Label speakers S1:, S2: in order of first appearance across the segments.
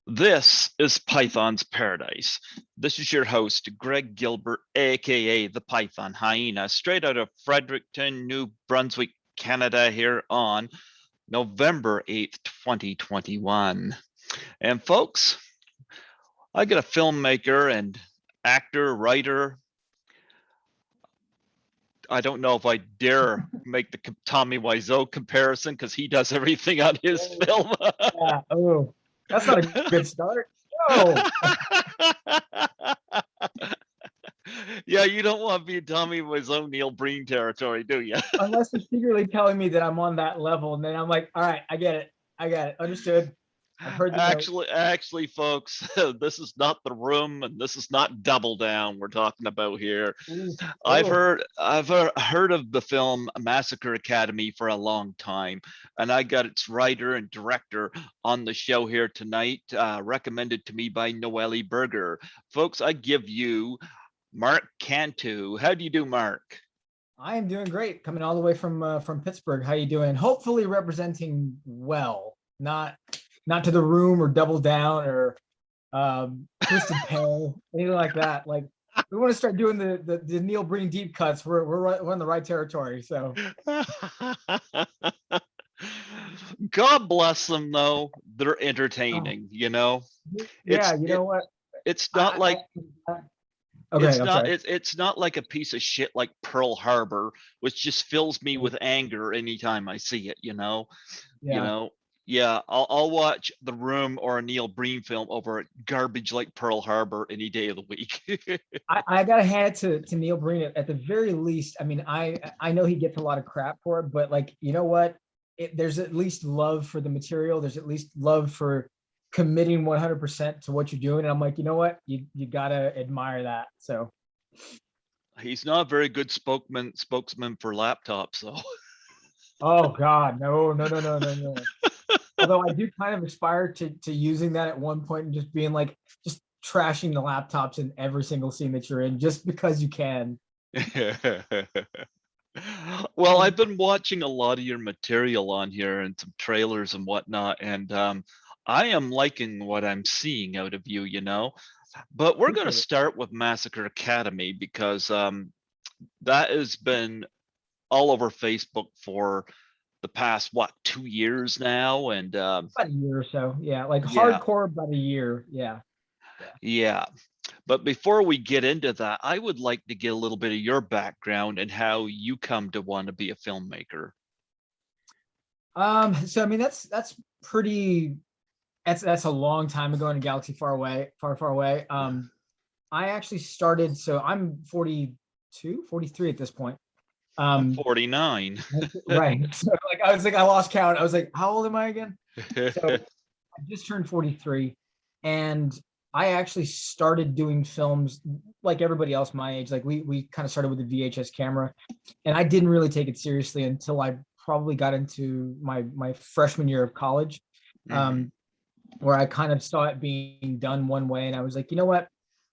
S1: This is Python's Paradise. This is your host, Greg Gilbert, aka the Python Hyena, straight out of Fredericton, New Brunswick, Canada, here on November 8th, 2021. And folks, I got a filmmaker and actor, writer. I don't know if I dare make the Tommy Wiseau comparison because he does everything on his film.
S2: Yeah. Oh, that's not a good start. No,
S1: Yeah, you don't want to be Tommy Wiseau, Neil Breen territory, do you?
S2: unless you're secretly telling me that I'm on that level, and then I'm like, all right, I get it. I got it. Understood. I've heard the note.
S1: Actually, folks, this is not The Room, and this is not Double Down we're talking about here.
S2: Ooh,
S1: I've
S2: oh,
S1: heard I've heard of the film Massacre Academy for a long time, and I got its writer and director on the show here tonight, recommended to me by Noelle Berger. Folks, I give you Mark Cantu. How do you do, Mark?
S2: I am doing great. Coming all the way from Pittsburgh. How you doing? Hopefully representing well, not to the room or double down or twisted pair, anything like that. Like we want to start doing the Neil Breen deep cuts. We're in the right territory. So
S1: God bless them, though. They're
S2: oh,
S1: entertaining, you know.
S2: yeah,
S1: It's
S2: you
S1: it
S2: know what?
S1: it's not
S2: I
S1: like
S2: okay, I'm sorry.
S1: it's not like a piece of shit like Pearl Harbor, which just fills me with anger anytime I see it, you know. You
S2: Yeah.
S1: know, yeah, I'll watch The Room or a Neil Breen film over garbage like Pearl Harbor any day of the week.
S2: I gotta hand it to Neil Breen at the very least. I mean, I know he gets a lot of crap for it, but like, you know what? There's at least love for the material. There's at least love for committing 100% to what you're doing. And I'm like, you know what? You gotta admire that. So,
S1: He's not a very good spokesman for laptops, though.
S2: oh God, no, no, no, no, no, no. Although I do kind of aspire to using that at one point and just being like, just trashing the laptops in every single scene that you're in, just because you can.
S1: Well, I've been watching a lot of your material on here and some trailers and whatnot, and I am liking what I'm seeing out of you, you know. But we're going to
S2: Appreciate it.
S1: start with Massacre Academy because that has been all over Facebook for the past, what, 2 years now? And
S2: About a year or so. Yeah. Like
S1: yeah,
S2: hardcore, about a year. Yeah. Yeah.
S1: yeah. But before we get into that, I would like to get a little bit of your background and how you come to want to be a filmmaker.
S2: So I mean that's pretty that's a long time ago in a galaxy far away, far, far away. I actually started, so I'm 42, 43 at this point.
S1: I'm
S2: Um,
S1: 49.
S2: right. So like I was like, I lost count. I was like, how old am I again? So I just turned 43, and I actually started doing films like everybody else my age. Like we kind of started with a VHS camera, and I didn't really take it seriously until I probably got into my freshman year of college,
S1: Mhm.
S2: um, where I kind of saw it being done one way, and I was like, you know what,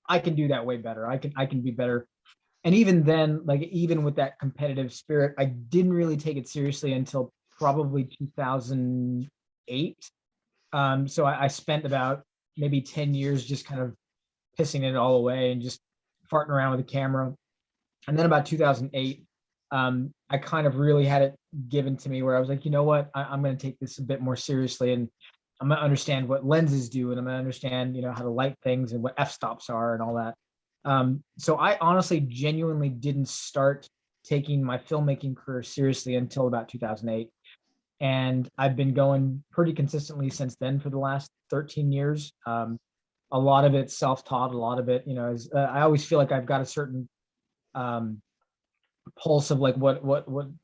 S2: I can do that way better. I can be better. And even then, like even with that competitive spirit, I didn't really take it seriously until probably 2008. So I spent about maybe 10 years just kind of pissing it all away and just farting around with the camera. And then about 2008, I kind of really had it given to me where I was like, you know what, I'm going to take this a bit more seriously, and I'm going to understand what lenses do, and I'm going to understand, how to light things and what f-stops are and all that. So I honestly, genuinely didn't start taking my filmmaking career seriously until about 2008. And I've been going pretty consistently since then for the last 13 years. A lot of it self-taught, a lot of it, I always feel like I've got a certain um, pulse of like what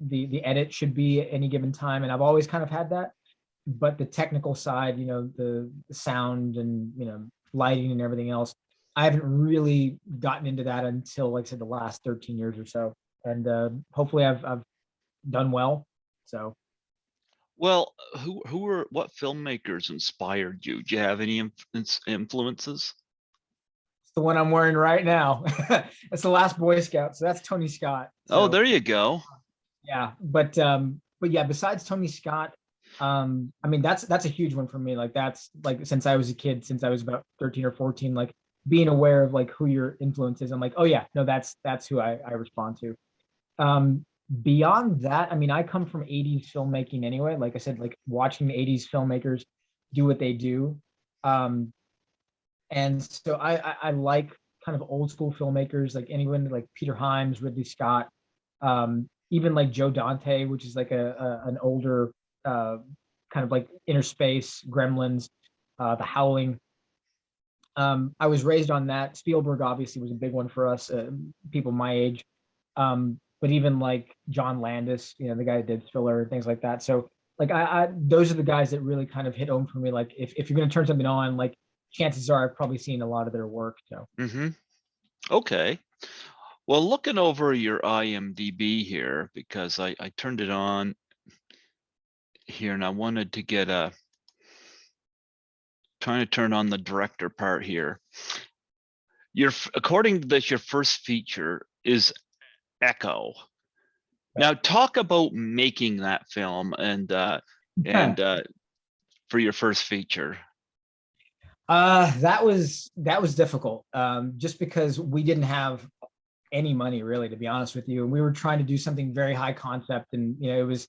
S2: the edit should be at any given time, and I've always kind of had that. But the technical side, the sound and lighting and everything else, I haven't really gotten into that until, like I said, the last 13 years or so. And hopefully I've done well. So
S1: Well, what filmmakers inspired you? Do you have any influences?
S2: it's the one I'm wearing right now. That's the last Boy Scout. So that's Tony Scott.
S1: Oh,
S2: So
S1: there you go.
S2: yeah, but yeah, besides Tony Scott, I mean, that's a huge one for me. Like that's like since I was a kid, since I was about 13 or 14, like being aware of like who your influence is. I'm like, oh yeah, no, that's who I respond to. Um, Beyond that, I mean, I come from 80s filmmaking anyway. Like I said, like watching the 80s filmmakers do what they do. Um, and so I like kind of old school filmmakers, like anyone like Peter Hyams, Ridley Scott, even like Joe Dante, which is like an older kind of like Inner Space, Gremlins, The Howling. I was raised on that. Spielberg obviously was a big one for us, people my age. But even like John Landis, you know, the guy that did Thriller and things like that. So like I those are the guys that really kind of hit home for me. Like if you're gonna turn something on, like chances are I've probably seen a lot of their work. So
S1: Okay. Well, looking over your IMDb here, because I turned it on here and I wanted to get trying to turn on the director part here. According to this, your first feature is Echo. Now talk about making that film and for your first feature.
S2: That was difficult. Just because we didn't have any money really, to be honest with you. And we were trying to do something very high concept, and you know, it was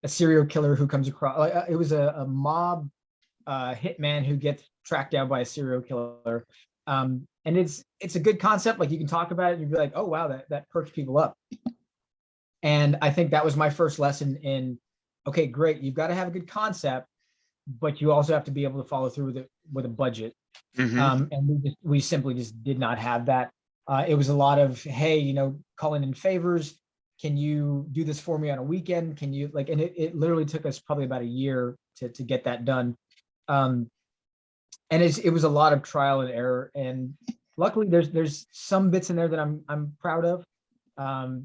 S2: a serial killer who comes across. It was a mob hitman who gets tracked down by a serial killer. And it's a good concept. Like you can talk about it, and you'd be like, oh wow, that perks people up. And I think that was my first lesson in, okay, great, you've got to have a good concept, but you also have to be able to follow through with a budget. And we simply just did not have that. It was a lot of, hey, you know, calling in favors. Can you do this for me on a weekend? Can you like, and it literally took us probably about a year to get that done. And it was a lot of trial and error. And luckily there's some bits in there that I'm proud of.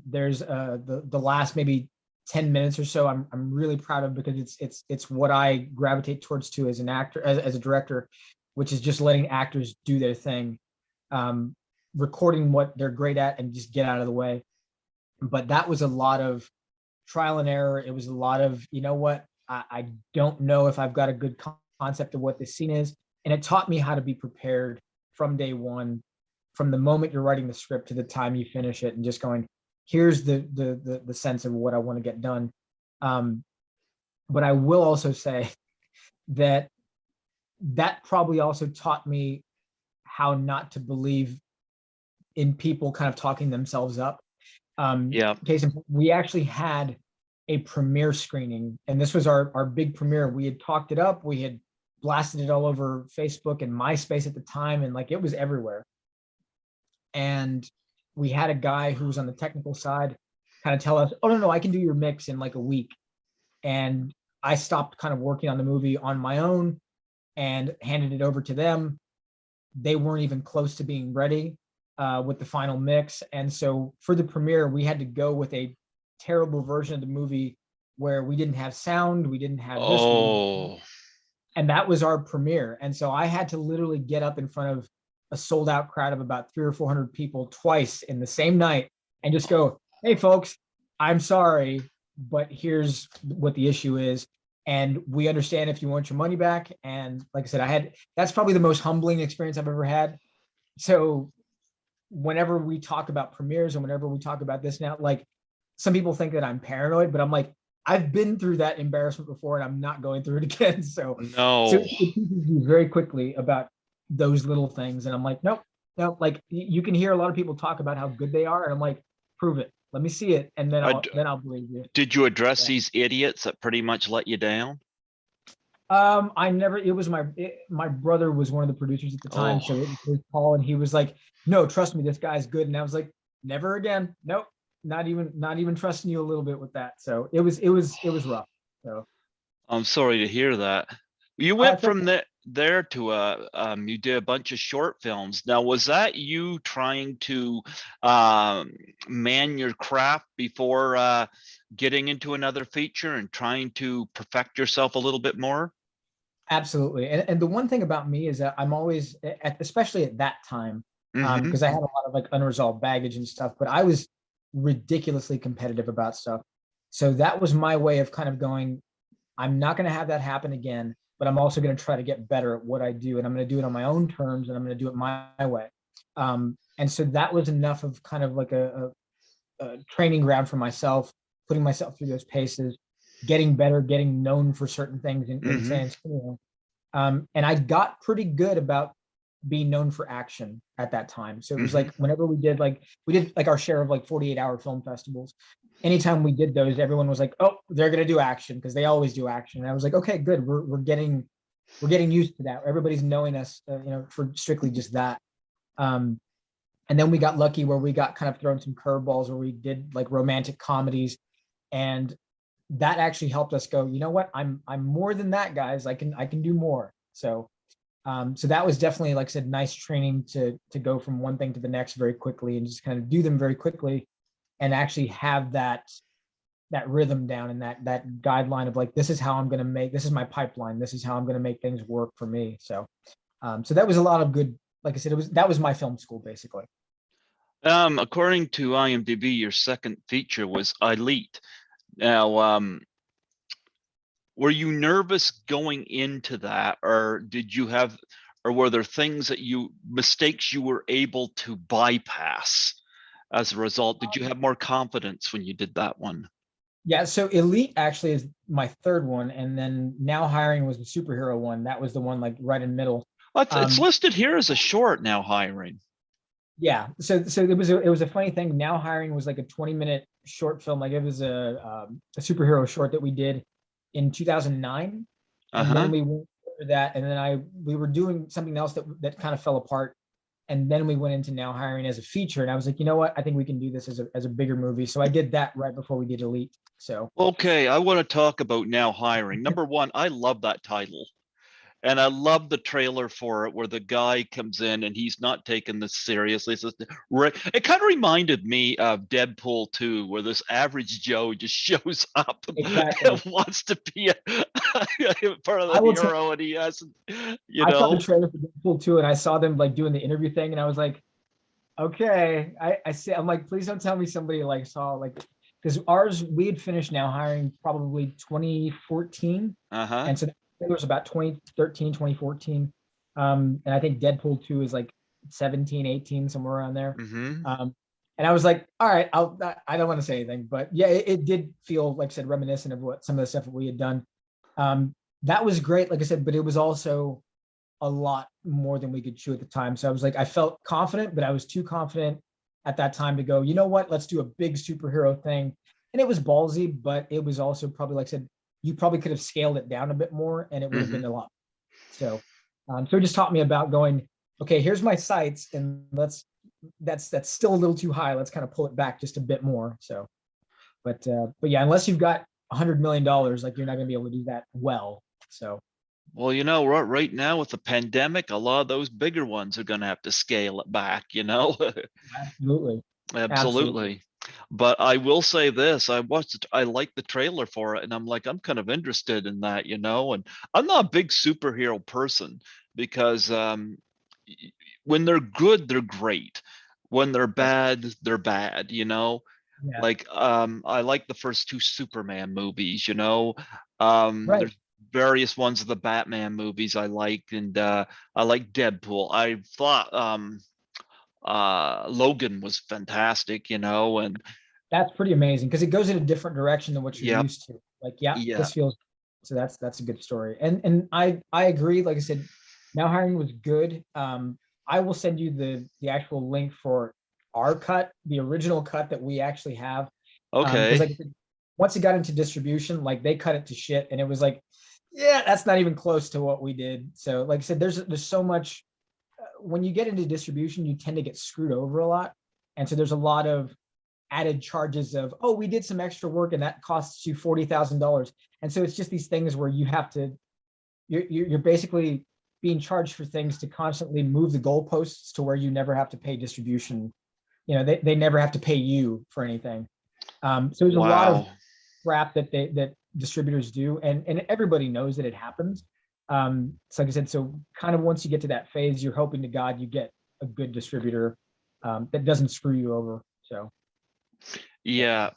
S2: There's the last maybe 10 minutes or so I'm really proud of, because it's what I gravitate towards too as an actor, as a director, which is just letting actors do their thing, recording what they're great at and just get out of the way. But that was a lot of trial and error. It was a lot of, you know what, I don't know if I've got a good concept of what this scene is. And it taught me how to be prepared from day one, from the moment you're writing the script to the time you finish it, and just going, here's the sense of what I want to get done. But I will also say that probably also taught me how not to believe in people kind of talking themselves up.
S1: Yeah.
S2: Case in point, we actually had a premiere screening, and this was our big premiere. We had talked it up, we had blasted it all over Facebook and MySpace at the time, and like it was everywhere. And we had a guy who was on the technical side kind of tell us, oh no, I can do your mix in like a week. And I stopped kind of working on the movie on my own and handed it over to them. They weren't even close to being ready with the final mix. And so for the premiere, we had to go with a terrible version of the movie where we didn't have sound, we didn't have this.
S1: Oh.
S2: And that was our premiere. And so I had to literally get up in front of a sold out crowd of about 300 or 400 people twice in the same night and just go, hey folks, I'm sorry, but here's what the issue is. And we understand if you want your money back. And like I said, that's probably the most humbling experience I've ever had. So whenever we talk about premieres and whenever we talk about this now, like some people think that I'm paranoid, but I'm like, I've been through that embarrassment before and I'm not going through it again. So it teaches you very quickly about those little things. And I'm like, nope, like you can hear a lot of people talk about how good they are. And I'm like, prove it. Let me see it. And then I'll believe you.
S1: Did you address these idiots that pretty much let you down?
S2: I never, it was my brother was one of the producers at the time. So it was his call and he was like, no, trust me, this guy's good. And I was like, never again. Nope. Not even trusting you a little bit with that. So it was rough. So
S1: I'm sorry to hear that. You went from there to you did a bunch of short films. Now, was that you trying to man your craft before getting into another feature and trying to perfect yourself a little bit more?
S2: Absolutely. And the one thing about me is that I'm always, especially at that time, because I had a lot of like unresolved baggage and stuff, but I was ridiculously competitive about stuff. So that was my way of kind of going, I'm not going to have that happen again, but I'm also going to try to get better at what I do. And I'm going to do it on my own terms, and I'm going to do it my way. And so that was enough of kind of like a training ground for myself, putting myself through those paces, getting better, getting known for certain things in San Antonio. And I got pretty good about being known for action at that time. So it was like whenever we did like our share of like 48-hour film festivals. Anytime we did those, everyone was like, "Oh, they're gonna do action," because they always do action. And I was like, "Okay, good. We're getting used to that. Everybody's knowing us, for strictly just that." And then we got lucky where we got kind of thrown some curveballs where we did like romantic comedies, and that actually helped us go, you know what, I'm more than that, guys. I can do more. So so that was definitely, like I said, nice training to go from one thing to the next very quickly and just kind of do them very quickly, and actually have that rhythm down, and that guideline of like, this is how I'm going to this is my pipeline, this is how I'm going to make things work for me. So so that was a lot of good, like I said, that was my film school basically.
S1: According to IMDb, your second feature was Elite. Now, were you nervous going into that, or were there mistakes you were able to bypass as a result? Did you have more confidence when you did that one?
S2: Yeah, so Elite actually is my third one, and then Now Hiring was the superhero one. That was the one like right in the middle.
S1: Well, it's listed here as a short, Now Hiring.
S2: Yeah, so it was a funny thing. Now Hiring was like a 20-minute short film. Like it was a superhero short that we did in 2009, and then we went through that, and then we were doing something else that kind of fell apart, and then we went into Now Hiring as a feature, and I was like, you know what, I think we can do this as a bigger movie. So I did that right before we did Elite. So
S1: okay, I want to talk about Now Hiring. Number one, I love that title. And I love the trailer for it, where the guy comes in and he's not taking this seriously. So, it kind of reminded me of Deadpool 2, where this average Joe just shows up
S2: exactly.
S1: and wants to be a part of
S2: I
S1: the
S2: will tell
S1: hero, and he hasn't,
S2: I saw the trailer for Deadpool 2, and I saw them like doing the interview thing, and I was like, okay. I'm like, please don't tell me somebody like saw like, because ours, we had finished Now Hiring probably 2014. And so it was about 2013, 2014. And I think Deadpool 2 is like 17, 18, somewhere around there. And I was like, all right, I don't want to say anything, but yeah, it did feel, like I said, reminiscent of what some of the stuff that we had done. That was great, like I said, but it was also a lot more than we could chew at the time. So I was like, I felt confident, but I was too confident at that time to go, you know what, let's do a big superhero thing. And it was ballsy, but it was also probably, like I said, you probably could have scaled it down a bit more, and it would have been a lot. So so it just taught me about going, okay, here's my sights, and that's still a little too high. Let's kind of pull it back just a bit more. So, but yeah, unless you've got $100 million, like you're not going to be able to do that well. So,
S1: well, right now with the pandemic, a lot of those bigger ones are going to have to scale it back.
S2: absolutely.
S1: Absolutely. But I will say this, I like the trailer for it, and I'm like, I'm kind of interested in that, and I'm not a big superhero person, because when they're good, they're great. When they're bad, they're bad,
S2: Yeah.
S1: Like I like the first two Superman movies,
S2: Right.
S1: there's various ones of the Batman movies I like, and I like Deadpool. I thought Logan was fantastic, and
S2: That's pretty amazing, because it goes in a different direction than what you're
S1: yep,
S2: used to. Like, yeah,
S1: yeah,
S2: this feels, so that's a good story. And I agree. Like I said, Now Hiring was good. I will send you the actual link for our cut, the original cut that we actually have. Because like
S1: okay,
S2: I said, once it got into distribution, like they cut it to shit, and it was like, yeah, that's not even close to what we did. So like I said, there's so much, when you get into distribution, you tend to get screwed over a lot. And so there's a lot of added charges of, oh, we did some extra work and that costs you $40,000. And so it's just these things where you have to, you're basically being charged for things to constantly move the goalposts to where you never have to pay distribution. They never have to pay you for anything. So there's a lot of
S1: wow.
S2: crap that distributors do, and everybody knows that it happens. So like I said, so kind of once you get to that phase, you're hoping to God you get a good distributor that doesn't screw you over. So
S1: Yeah.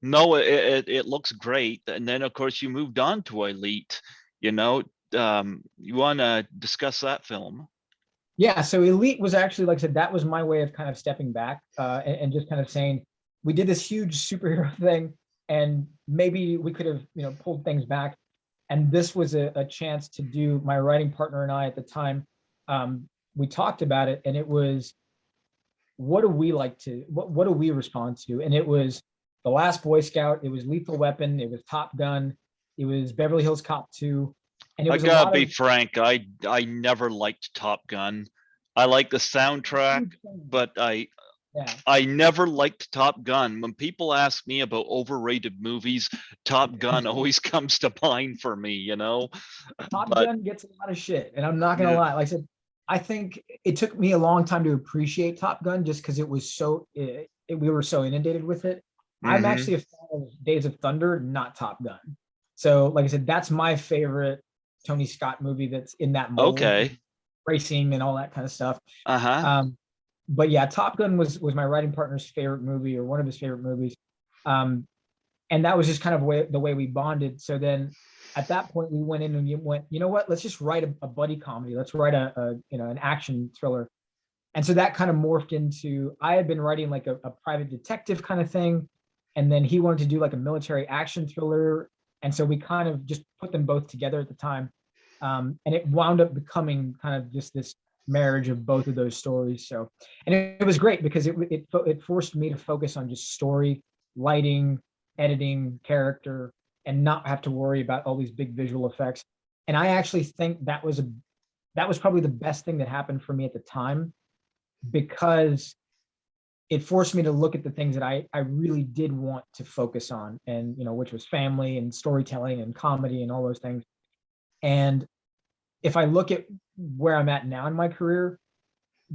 S1: No, it looks great. And then of course you moved on to Elite, you know. You want to discuss that film?
S2: Yeah, so Elite was actually, like I said, that was my way of kind of stepping back, and just kind of saying, we did this huge superhero thing, and maybe we could have, pulled things back. And this was a chance to do, my writing partner and I at the time, we talked about it, and it was, what do we like to, what do we respond to? And it was The Last Boy Scout, it was Lethal Weapon, it was Top Gun, it was Beverly Hills Cop 2, and it
S1: I
S2: was a
S1: gotta
S2: lot
S1: be
S2: of,
S1: frank, I never liked Top Gun. I like the soundtrack, but
S2: yeah.
S1: I never liked Top Gun. When people ask me about overrated movies, Top Gun always comes to mind for me, you know.
S2: Top
S1: But
S2: Gun gets a lot of shit, and I'm not gonna
S1: yeah,
S2: lie. Like I said, I think it took me a long time to appreciate Top Gun just because it was so we were so inundated with it. I'm
S1: mm-hmm.
S2: actually a fan of Days of Thunder, not Top Gun. So, like I said, that's my favorite Tony Scott movie that's in that mold,
S1: Okay.
S2: racing and all that kind of stuff.
S1: Uh-huh.
S2: Um, but yeah, Top Gun was my writing partner's favorite movie, or one of his favorite movies. Um, and that was just kind of the way we bonded. So then at that point we went in and you went, you know what, let's just write a buddy comedy. Let's write an action thriller. And so that kind of morphed into, I had been writing like a private detective kind of thing. And then he wanted to do like a military action thriller. And so we kind of just put them both together at the time. And it wound up becoming kind of just this marriage of both of those stories. So, and it was great because it forced me to focus on just story, lighting, editing, character, and not have to worry about all these big visual effects. And I actually think that was probably the best thing that happened for me at the time, because it forced me to look at the things that I really did want to focus on, and which was family and storytelling and comedy and all those things. And if I look at where I'm at now in my career,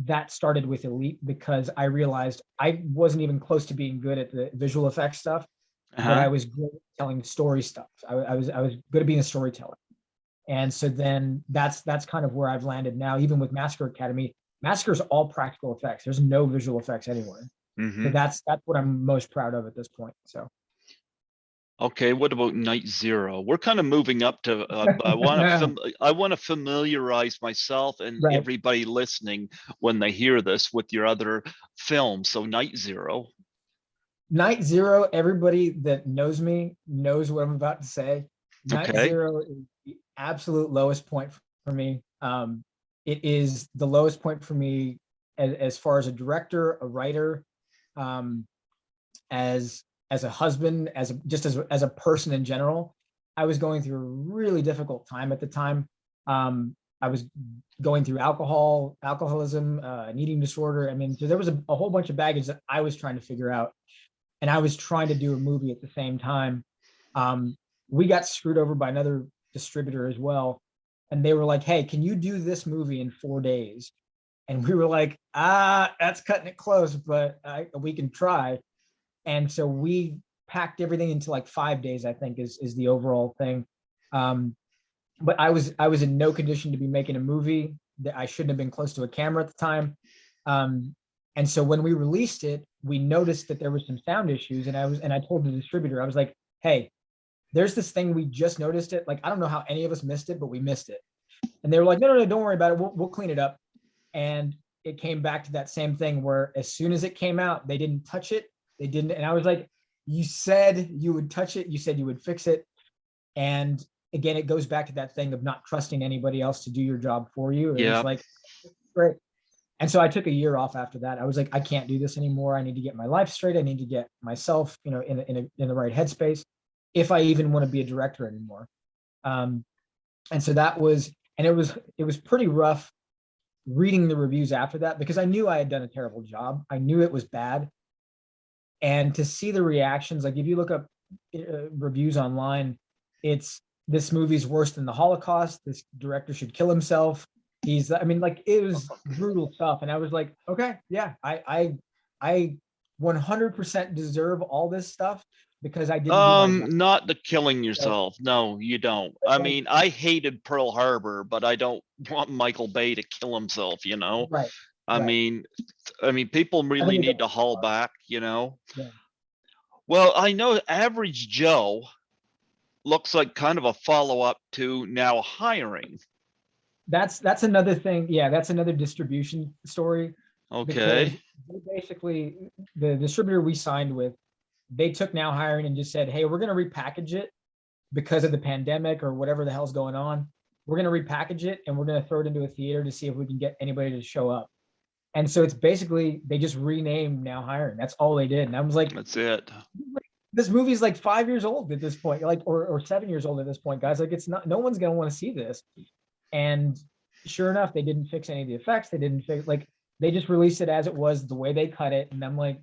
S2: that started with Elite, because I realized I wasn't even close to being good at the visual effects stuff, but I
S1: Uh-huh.
S2: was good at telling story stuff. I was good at being a storyteller. And so then that's kind of where I've landed now, even with Massacre Academy. Massacre is all practical effects. There's no visual effects anywhere. So
S1: Mm-hmm.
S2: that's what I'm most proud of at this point. So
S1: Okay, what about Night Zero? We're kind of moving up to I want to familiarize myself and
S2: right.
S1: everybody listening when they hear this with your other films. So Night Zero.
S2: Night Zero, everybody that knows me knows what I'm about to say. Night
S1: Okay.
S2: Zero is the absolute lowest point for me. It is the lowest point for me as far as a director, a writer, um, as a husband, as a person in general. I was going through a really difficult time at the time. I was going through alcoholism, an eating disorder. I mean, so there was a whole bunch of baggage that I was trying to figure out, and I was trying to do a movie at the same time. Um, we got screwed over by another distributor as well, and they were like, "Hey, can you do this movie in 4 days?" And we were like, that's cutting it close, but we can try. And so we packed everything into like 5 days, I think is the overall thing. Um, but I was in no condition to be making a movie. That I shouldn't have been close to a camera at the time. Um, and so when we released it, we noticed that there was some sound issues, and I told the distributor, I was like, "Hey, there's this thing, we just noticed it. Like, I don't know how any of us missed it, but we missed it." And they were like, "No, no, no, don't worry about it. We'll clean it up." And it came back to that same thing where as soon as it came out, they didn't touch it. They didn't. And I was like, "You said you would touch it. You said you would fix it." And again, it goes back to that thing of not trusting anybody else to do your job for you. It was
S1: Yeah.
S2: like, great. And so I took a year off after that. I was like, I can't do this anymore. I need to get my life straight. I need to get myself, in the right headspace, if I even want to be a director anymore. Um, and so that was, and it was pretty rough reading the reviews after that, because I knew I had done a terrible job. I knew it was bad. And to see the reactions, like if you look up reviews online, it's, "This movie's worse than the Holocaust. This director should kill himself. I mean, like, it was brutal stuff." And I was like, okay, yeah, I 100% deserve all this stuff because I didn't do my job.
S1: Not the killing
S2: So,
S1: yourself. No, you don't. I
S2: like,
S1: mean, I hated Pearl Harbor, but I don't want Michael Bay to kill himself, you know?
S2: right,
S1: I
S2: right.
S1: mean, people
S2: I
S1: really
S2: think it's
S1: need to haul
S2: a,
S1: back, you know?
S2: yeah.
S1: Well, I know Average Joe looks like kind of a follow-up to Now Hiring.
S2: That's another thing. Yeah, that's another distribution story because
S1: Okay.
S2: they basically, the distributor we signed with, they took Now Hiring and just said, hey, we're going to repackage it because of the pandemic or whatever the hell's going on. We're going to repackage it and we're going to throw it into a theater to see if we can get anybody to show up. And so it's basically they just renamed Now Hiring. That's all they did. And I was like,
S1: That's it.
S2: this movie's like 5 years old at this point, like or 7 years old at this point, guys. Like it's not, no one's gonna want to see this. And sure enough, they didn't fix any of the effects. They didn't fix, like, they just released it as it was, the way they cut it. And I'm like,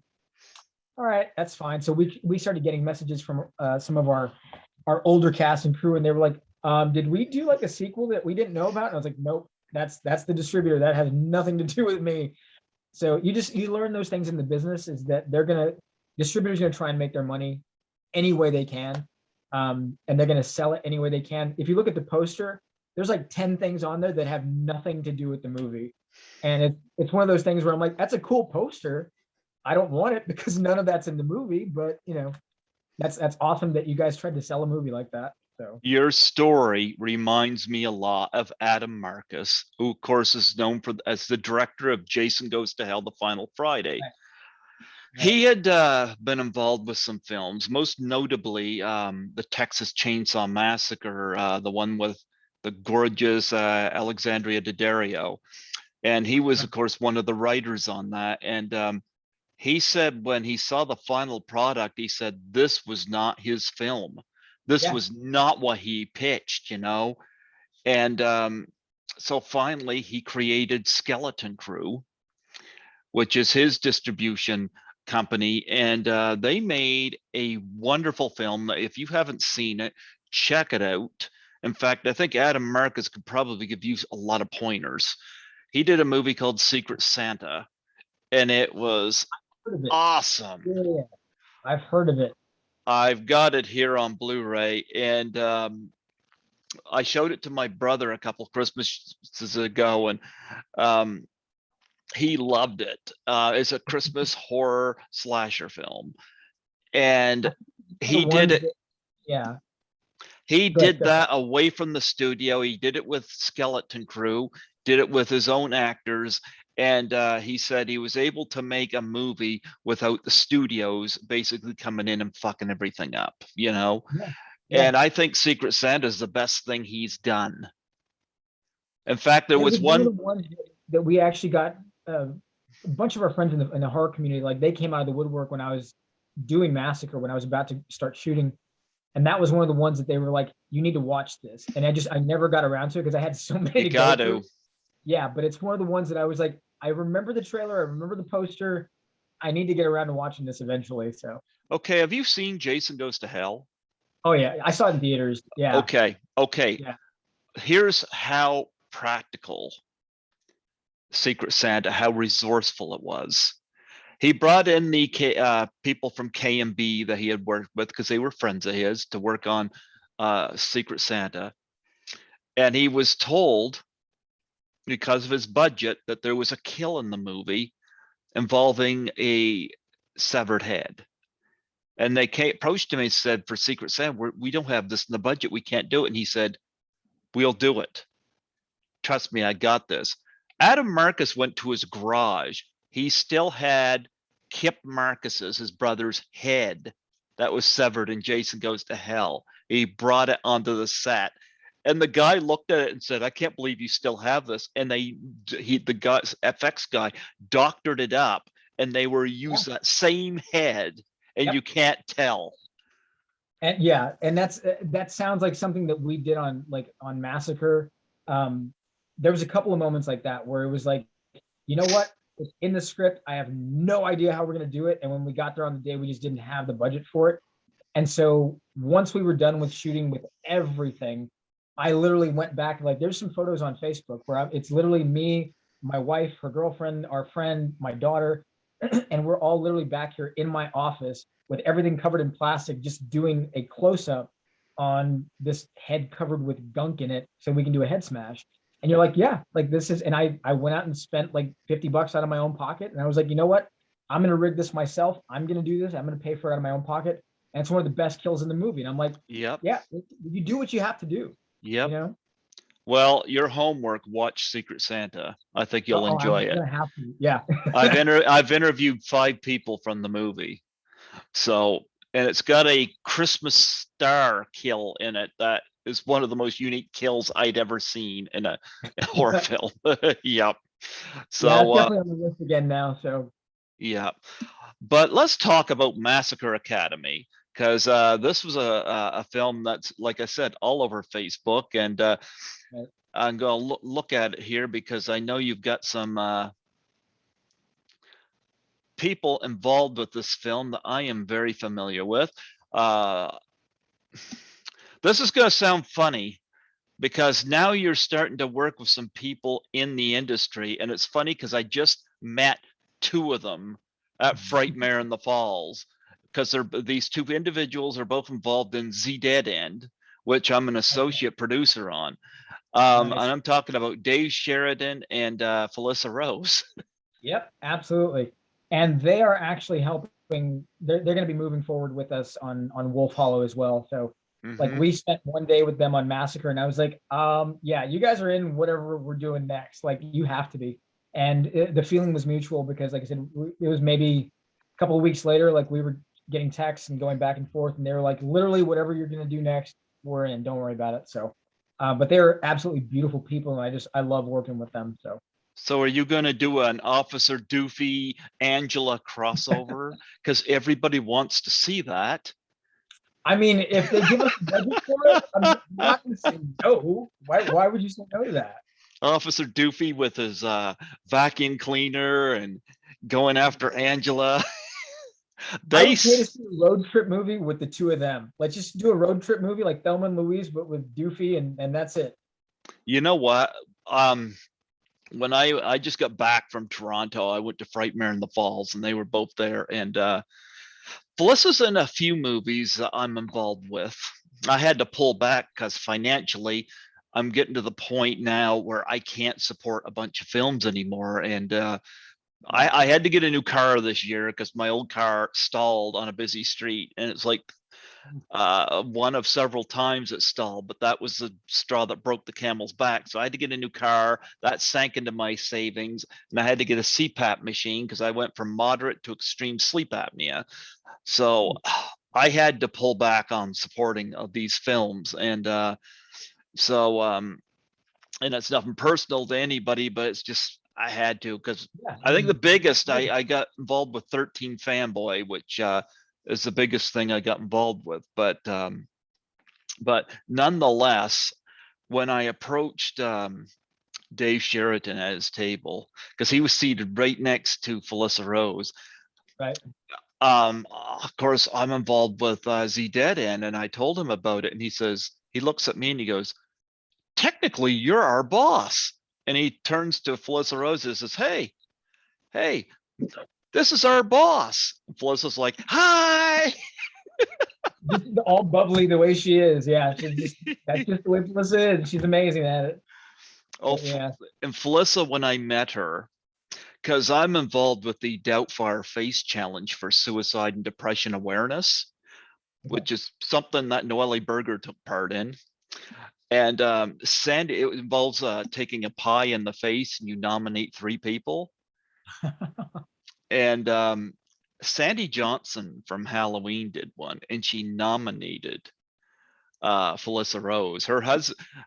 S2: all right, that's fine. So we started getting messages from some of our older cast and crew, and they were like, did we do like a sequel that we didn't know about? And I was like, nope, that's the distributor. That has nothing to do with me. So you learn those things in the business, is that distributors gonna try and make their money any way they can. And they're gonna sell it any way they can. If you look at the poster, there's like 10 things on there that have nothing to do with the movie. And it's one of those things where I'm like, that's a cool poster. I don't want it because none of that's in the movie, but that's awesome that you guys tried to sell a movie like that. So
S1: Your story reminds me a lot of Adam Marcus, who of course is known as the director of Jason Goes to Hell, The Final Friday.
S2: right, right.
S1: He had been involved with some films, most notably the Texas Chainsaw Massacre, the one with the gorgeous Alexandria Daddario. And he was, of course, one of the writers on that. And he said when he saw the final product, he said this was not his film. This
S2: Yeah.
S1: was not what he pitched, And so finally he created Skeleton Crew, which is his distribution company. And they made a wonderful film. If you haven't seen it, check it out. In fact, I think Adam Marcus could probably give you a lot of pointers. He did a movie called Secret Santa, and it was
S2: Heard of it.
S1: awesome.
S2: Yeah, I've heard of it.
S1: I've got it here on Blu-ray, and I showed it to my brother a couple Christmases ago, and um, he loved it. It's a Christmas horror slasher film, and
S2: The
S1: he did
S2: ones
S1: it.
S2: that, yeah.
S1: He
S2: Go ahead,
S1: did
S2: go ahead.
S1: that away from the studio. He did it with Skeleton Crew, did it with his own actors, and he said he was able to make a movie without the studios basically coming in and fucking everything up.
S2: Yeah, yeah.
S1: And I think Secret Santa is the best thing he's done. In fact, there
S2: It
S1: was
S2: was one of
S1: one.
S2: the ones that we actually got, a bunch of our friends in the horror community, like they came out of the woodwork when I was doing Massacre, when I was about to start shooting. And that was one of the ones that they were like, you need to watch this. And I never got around to it because I had so many
S1: You
S2: to go
S1: got
S2: through.
S1: to.
S2: Yeah, but it's one of the ones that I was like, I remember the trailer, I remember the poster. I need to get around to watching this eventually. So,
S1: Okay, have you seen Jason Goes to Hell?
S2: oh yeah, I saw it in theaters. Yeah,
S1: Okay.
S2: yeah.
S1: Here's how practical Secret Santa, how resourceful it was. He brought in the people from KMB that he had worked with because they were friends of his to work on Secret Santa. And he was told, because of his budget, that there was a kill in the movie involving a severed head. And they approached him and said, for Secret Santa, we don't have this in the budget. We can't do it. And he said, we'll do it. Trust me, I got this. Adam Marcus went to his garage. He still had Kip Marcus's, his brother's head that was severed in Jason Goes to Hell. He brought it onto the set. And the guy looked at it and said, I can't believe you still have this. And the FX guy doctored it up, and they were used that same head, and
S2: Yep.
S1: you can't tell.
S2: And yeah, and that sounds like something that we did on Massacre. There was a couple of moments like that where it was like, you know what? It's in the script. I have no idea how we're gonna do it. And when we got there on the day, we just didn't have the budget for it. And so once we were done with shooting with everything, I literally went back, like there's some photos on Facebook where it's literally me, my wife, her girlfriend, our friend, my daughter, and we're all literally back here in my office with everything covered in plastic, just doing a close-up on this head covered with gunk in it so we can do a head smash. And you're like, yeah, like this is, and I went out and spent like $50 out of my own pocket. And I was like, you know what? I'm going to rig this myself. I'm going to do this. I'm going to pay for it out of my own pocket. And it's one of the best kills in the movie. And I'm like,
S1: Yep.
S2: yeah, you do what you have to do,
S1: Yep.
S2: you know?
S1: Well, your homework, watch Secret Santa. I think you'll
S2: Oh,
S1: enjoy
S2: I'm
S1: it.
S2: going to have to. Yeah.
S1: I've interviewed 5 people from the movie. So, and it's got a Christmas star kill in it that is one of the most unique kills I'd ever seen in a horror film. Yep.
S2: Yeah, it's
S1: So,
S2: definitely on the list again now. So,
S1: yeah. But let's talk about Massacre Academy, because this was a film that's, like I said, all over Facebook, and
S2: right.
S1: I'm going to look at it here because I know you've got some people involved with this film that I am very familiar with. Uh, this is going to sound funny because now you're starting to work with some people in the industry, and it's funny because I just met 2 of them at Frightmare in the Falls, because these 2 individuals are both involved in Z Dead End, which I'm an
S2: Okay.
S1: associate producer on. And
S2: Nice.
S1: I'm talking about Dave Sheridan and Felissa Rose.
S2: Yep, absolutely. And they are actually helping. They're going to be moving forward with us on Wolf Hollow as well. So, like,
S1: Mm-hmm.
S2: we spent one day with them on Massacre, and I was like, yeah, you guys are in whatever we're doing next. Like, you have to be. And the feeling was mutual because, like I said, it was maybe a couple of weeks later, like we were getting texts and going back and forth, and they were like, literally, whatever you're going to do next, we're in. Don't worry about it. So, but they're absolutely beautiful people, and I love working with them. So.
S1: So are you going to do an Officer Doofy Angela crossover? Because everybody wants to see that.
S2: I mean, if they give us the budget for it, I'm not going to say no. Why would you say no to that?
S1: Officer Doofy with his vacuum cleaner and going after Angela.
S2: I
S1: They
S2: would pay to see a road trip movie with the 2 of them. Let's just do a road trip movie like Thelma and Louise, but with Doofy, and that's it.
S1: You know what? Um, when I just got back from Toronto, I went to Frightmare in the Falls, and they were both there. And Felissa's in a few movies that I'm involved with. I had to pull back because financially, I'm getting to the point now where I can't support a bunch of films anymore. And I had to get a new car this year because my old car stalled on a busy street, and it's like one of several times it stalled, but that was the straw that broke the camel's back. So I had to get a new car. That sank into my savings, and I had to get a CPAP machine because I went from moderate to extreme sleep apnea. So I had to pull back on supporting of these films, and so and it's nothing personal to anybody, but it's just I had to, because
S2: Yeah, I
S1: I think the
S2: mean,
S1: biggest I got involved with 13 Fanboy, which is the biggest thing I got involved with. But nonetheless, when I approached Dave Sheridan at his table, because he was seated right next to Felissa Rose,
S2: right.
S1: of course I'm involved with Z Dead End, and I told him about it, and he looks at me and he goes, technically you're our boss. And he turns to Felissa Rose and says, hey, this is our boss. And Felissa's like, hi.
S2: Just all bubbly the way she is. Yeah, she's just that's just the way Melissa is. She's amazing at it.
S1: Oh,
S2: But yeah.
S1: and Felissa, when I met her, because I'm involved with the Doubtfire Face Challenge for Suicide and Depression Awareness,
S2: Okay.
S1: which is something that Noelle Berger took part in. And Sandy, it involves taking a pie in the face, and you nominate 3 people. And Sandy Johnson from Halloween did one, and she nominated Felissa Rose. Her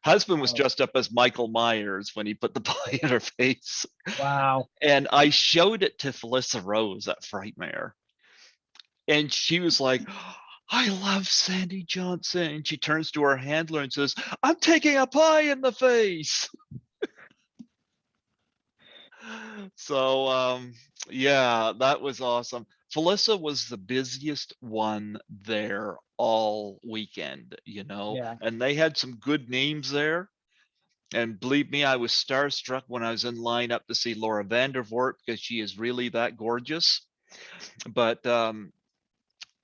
S1: husband was
S2: Oh,
S1: dressed up as Michael Myers when he put the pie in her face.
S2: wow.
S1: And I showed it to Felissa Rose at Frightmare, and she was like, I love Sandy Johnson. And she turns to her handler and says, I'm taking a pie in the face. So yeah, that was awesome. Felissa was the busiest one there all weekend,
S2: Yeah.
S1: and they had some good names there. And believe me, I was starstruck when I was in line up to see Laura Vandervoort, because she is really that gorgeous. But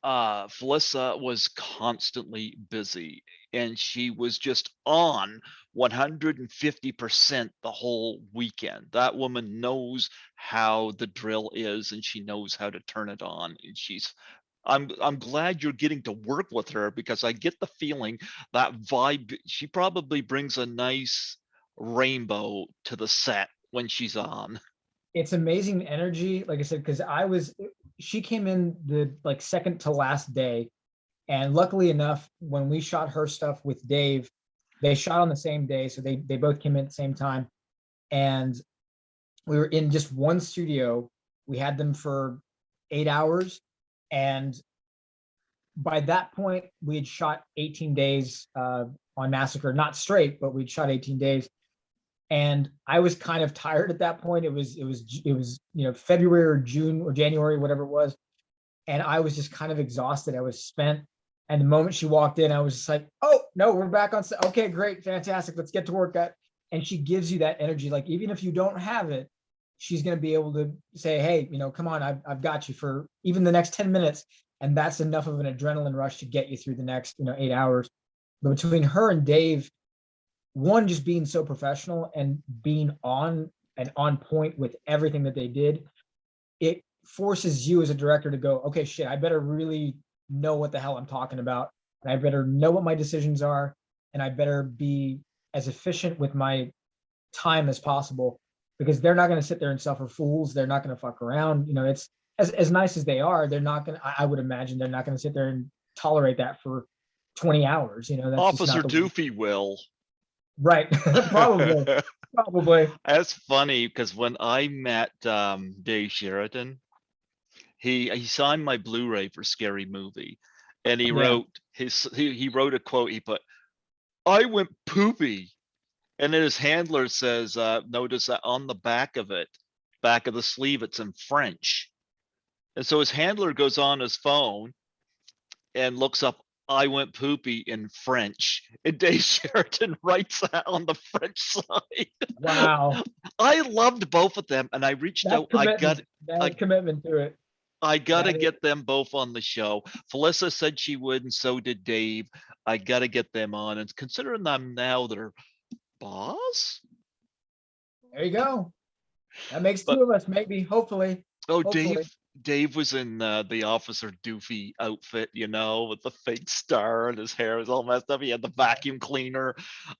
S1: Felissa was constantly busy, and she was just on 150% the whole weekend. That woman knows how the drill is, and she knows how to turn it on. And I'm glad you're getting to work with her, because I get the feeling that vibe, she probably brings a nice rainbow to the set when she's on.
S2: It's amazing energy, like I said, because she came in the like second to last day, and luckily enough, when we shot her stuff with Dave, they shot on the same day, so they both came in at the same time, and we were in just one studio. We had them for 8 hours, and by that point, we had shot 18 days on Massacre, not straight, but we'd shot 18 days. And I was kind of tired at that point. It was February or June or January, whatever it was, and I was just kind of exhausted. I was spent. And the moment she walked in, I was just like, "Oh no, we're back on set. Okay, great, fantastic. Let's get to work." And she gives you that energy. Like even if you don't have it, she's going to be able to say, "Hey, come on, I've got you for even the next 10 minutes." And that's enough of an adrenaline rush to get you through the next 8 hours. But between her and Dave, one just being so professional and being on point with everything that they did, it forces you as a director to go, okay, shit, I better really know what the hell I'm talking about, and I better know what my decisions are, and I better be as efficient with my time as possible, because they're not going to sit there and suffer fools. They're not going to fuck around. It's as nice as they are, they're not going to, I would imagine they're not going to sit there and tolerate that for 20 hours. That's just
S1: Officer
S2: not the way.
S1: Doofy will.
S2: Right. Probably. Probably.
S1: That's funny, because when I met Dave Sheridan, he signed my Blu-ray for Scary Movie, and he
S2: Yeah.
S1: wrote he wrote a quote. He put, "I went poopy," and then his handler says, "Notice that on the back of it, back of the sleeve, it's in French." And so his handler goes on his phone and looks up, "I went poopy" in French. And Dave Sheridan writes that on the French side.
S2: Wow.
S1: I loved both of them, and I reached
S2: That's
S1: out.
S2: commitment.
S1: I,
S2: That's commitment to it.
S1: I gotta
S2: That is,
S1: get them both on the show. Felissa said she would, and so did Dave. I gotta get them on, and considering them now their boss.
S2: there you go. That makes two
S1: But
S2: of us, maybe, hopefully.
S1: oh,
S2: Hopefully.
S1: Dave was in the Officer Doofy outfit, with the fake star, and his hair was all messed up. He had the vacuum cleaner.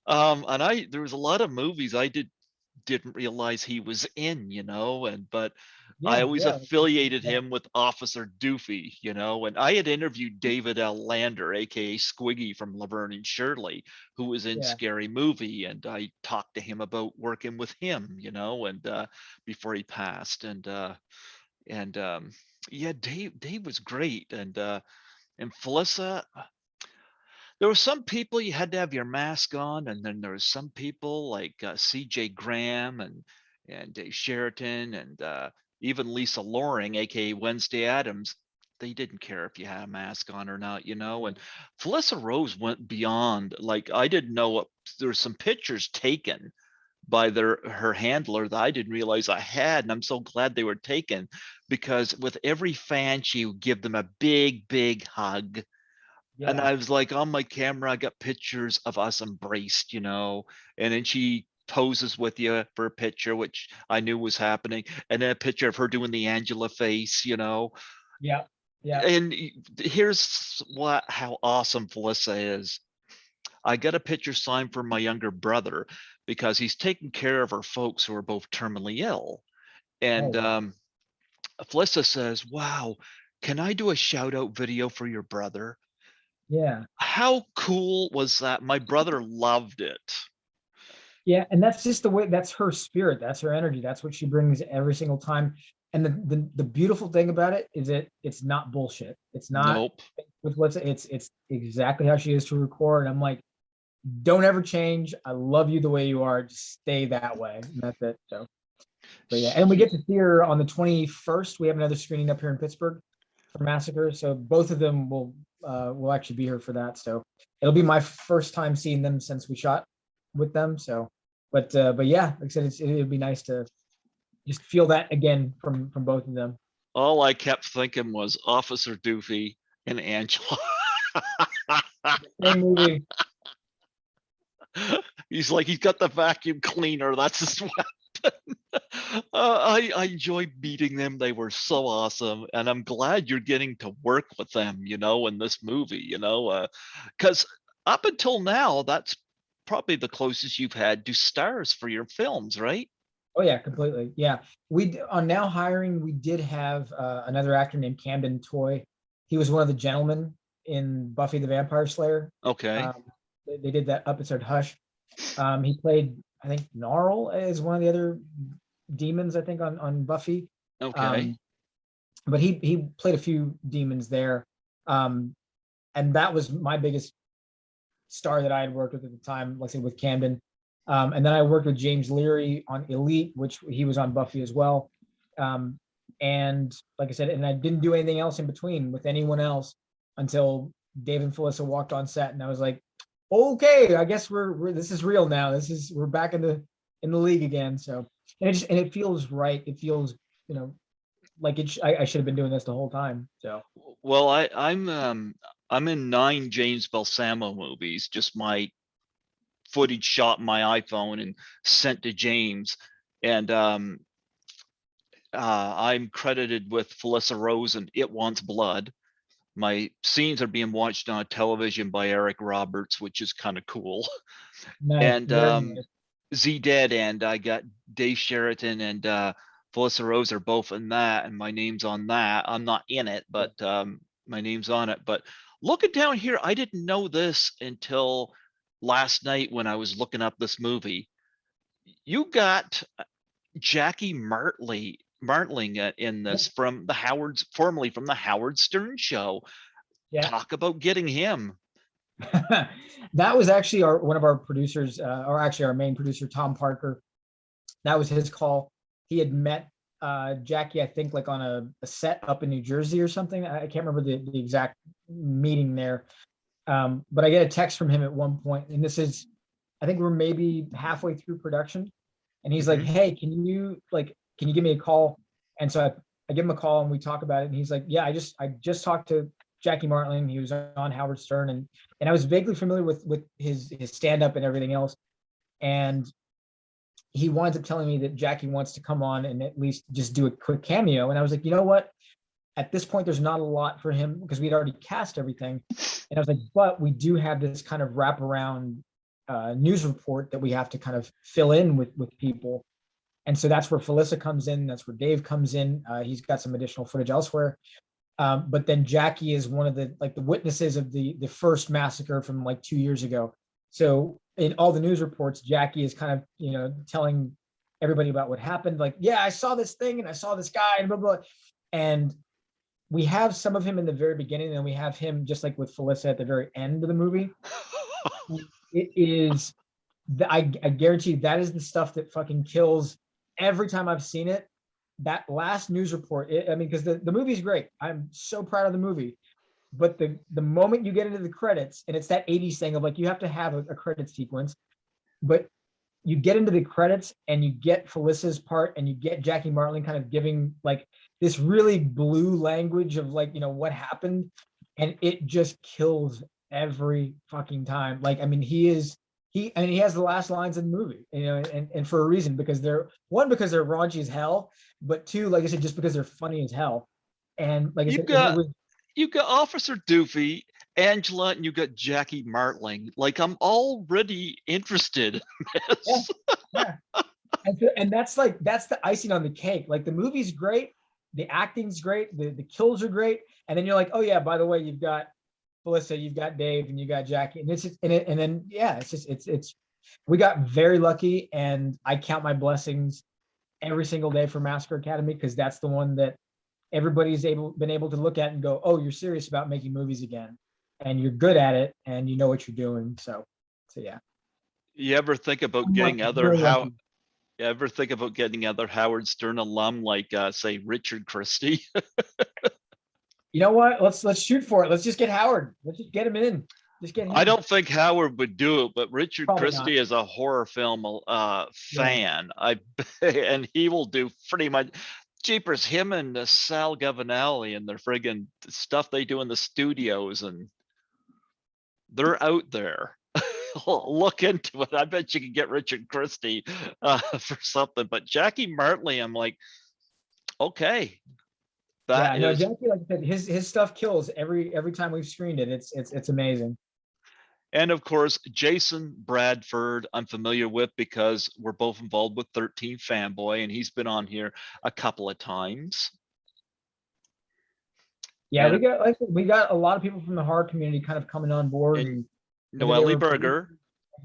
S1: And there was a lot of movies I didn't realize he was in, but I
S2: Yeah,
S1: always
S2: yeah.
S1: affiliated him with Officer Doofy, and I had interviewed David L. Lander, aka Squiggy from Laverne and Shirley, who was in
S2: Yeah.
S1: Scary Movie, and I talked to him about working with him, and before he passed, and yeah, Dave was great, and Felissa, there were some people you had to have your mask on, and then there was some people like C.J. Graham and Dave Sheraton, and even Lisa Loring, aka Wednesday Adams. They didn't care if you had a mask on or not, And Felissa Rose went beyond. Like, I didn't know what, there were some pictures taken by her handler that I didn't realize I had, and I'm so glad they were taken, because with every fan she would give them a big hug. And
S2: Yeah.
S1: I was like, on my camera, I got pictures of us embraced, and then she poses with you for a picture, which I knew was happening, and then a picture of her doing the Angela face,
S2: Yeah. Yeah.
S1: and here's how awesome Felissa is. I got a picture signed for my younger brother, because he's taking care of our folks who are both terminally ill.
S2: Oh,
S1: And
S2: wow.
S1: Felissa says, "Wow, can I do a shout out video for your brother?"
S2: Yeah.
S1: How cool was that? My brother loved it.
S2: Yeah. And that's just the way, that's her spirit. That's her energy. That's what she brings every single time. And the beautiful thing about it is that it's not bullshit. It's not
S1: Nope.
S2: with what's it's exactly how she is to record. And I'm like, don't ever change. I love you the way you are. Just stay that way. And that's it. So, but yeah. And we
S1: She,
S2: get to see her on the 21st. We have another screening up here in Pittsburgh for Massacre. So both of them will actually be here for that. So it'll be my first time seeing them since we shot with them. So, but yeah, like I said, it'd be nice to just feel that again from both of them.
S1: all I kept thinking was Officer Doofy and Angela.
S2: Same movie.
S1: He's like, he's got the vacuum cleaner. That's his weapon. I enjoyed meeting them. They were so awesome. And I'm glad you're getting to work with them, in this movie, because up until now, that's probably the closest you've had to stars for your films, right?
S2: Oh yeah, completely. Yeah, on Now Hiring, we did have another actor named Camden Toy. He was one of the gentlemen in Buffy the Vampire Slayer.
S1: Okay.
S2: They did that episode Hush. He played, I think, Gnarl as one of the other demons, I think, on Buffy.
S1: Okay.
S2: Um, but he played a few demons there. And that was my biggest star that I had worked with at the time, like I said, with Camden. And then I worked with James Leary on Elite, which he was on Buffy as well. And like I said, and I didn't do anything else in between with anyone else until Dave and Felissa walked on set, and I was like, okay, I guess we're this is real now. We're back in the league again. So and it feels right. It feels, like I should have been doing this the whole time. So
S1: Well, I'm in 9 James Balsamo movies, just my footage shot on my iPhone and sent to James. And I'm credited with Felissa Rose and It Wants Blood. My scenes are being watched on television by Eric Roberts, which is kind of cool.
S2: nice,
S1: And
S2: very nice.
S1: Z Dead, and I got Dave Sheraton and Felissa Rose are both in that, and my name's on that. I'm not in it, but my name's on it. But looking down here, I didn't know this until last night when I was looking up this movie. You got Jackie Martling in this from formerly from the Howard Stern show.
S2: Yeah.
S1: Talk about getting him.
S2: That was actually one of our producers, or actually our main producer, Tom Parker. That was his call. He had met Jackie, I think, like on a set up in New Jersey or something. I can't remember the exact meeting there. But I get a text from him at one point, and I think we're maybe halfway through production, and he's like, "Hey, can you give me a call?" And so I give him a call, and we talk about it, and he's like, "Yeah, I just talked to Jackie Martling. He was on Howard Stern, and I was vaguely familiar with his stand up and everything else, and he winds up telling me that Jackie wants to come on and at least just do a quick cameo." And I was like, you know what? At this point, there's not a lot for him because we'd already cast everything. And I was like, but we do have this kind of wraparound news report that we have to kind of fill in with people. And so that's where Felissa comes in. That's where Dave comes in. He's got some additional footage elsewhere. But then Jackie is one of the witnesses of the first massacre from like 2 years ago. So in all the news reports, Jackie is kind of, telling everybody about what happened. Like, yeah, I saw this thing and I saw this guy and blah, blah. And we have some of him in the very beginning, and we have him just like with Felissa at the very end of the movie. It is, I guarantee that is the stuff that fucking kills every time I've seen it. That last news report, because the movie's great. I'm so proud of the movie. But the moment you get into the credits, and it's that 80s thing of like, you have to have a credit sequence, but you get into the credits and you get Felissa's part and you get Jackie Martling kind of giving like this really blue language of like, what happened. And it just kills every fucking time. Like, he has the last lines in the movie, and for a reason, because they're raunchy as hell, but two, like I said, just because they're funny as hell. And like I
S1: You
S2: said,
S1: got you got Officer Doofy, Angela, and you got Jackie Martling. Like, I'm already interested in this.
S2: yeah. And that's the icing on the cake. Like, the movie's great, the acting's great, the kills are great, and then you're like, oh yeah, by the way, you've got Felissa, you've got Dave, and you got Jackie, and it's just, and then yeah, it's we got very lucky, and I count my blessings every single day for Massacre Academy, because that's the one that everybody's been able to look at and go, oh, you're serious about making movies again, and you're good at it, and you know what you're doing. So yeah.
S1: You ever think about getting other Howard Stern alum like say Richard Christie?
S2: You know what? Let's shoot for it. Let's just get Howard. Let's just get him in. Just get him.
S1: I don't think Howard would do it, but Richard
S2: Probably
S1: Christie
S2: not.
S1: is a horror film fan. And he will do pretty much. Jeepers, him and Sal Governale and their friggin' stuff they do in the studios, and they're out there. look into it. I bet you could get Richard Christie for something. But Jackie Martley, I'm like, okay, that
S2: Yeah, no,
S1: is.
S2: Jackie, like I said, his stuff kills every time we've screened it. It's amazing.
S1: And of course, Jason Bradford, I'm familiar with because we're both involved with 13 Fanboy, and he's been on here a couple of times.
S2: Yeah,
S1: And
S2: we got a lot of people from the horror community kind of coming on board,
S1: and
S2: and whether they
S1: Noelle
S2: were,
S1: Berger.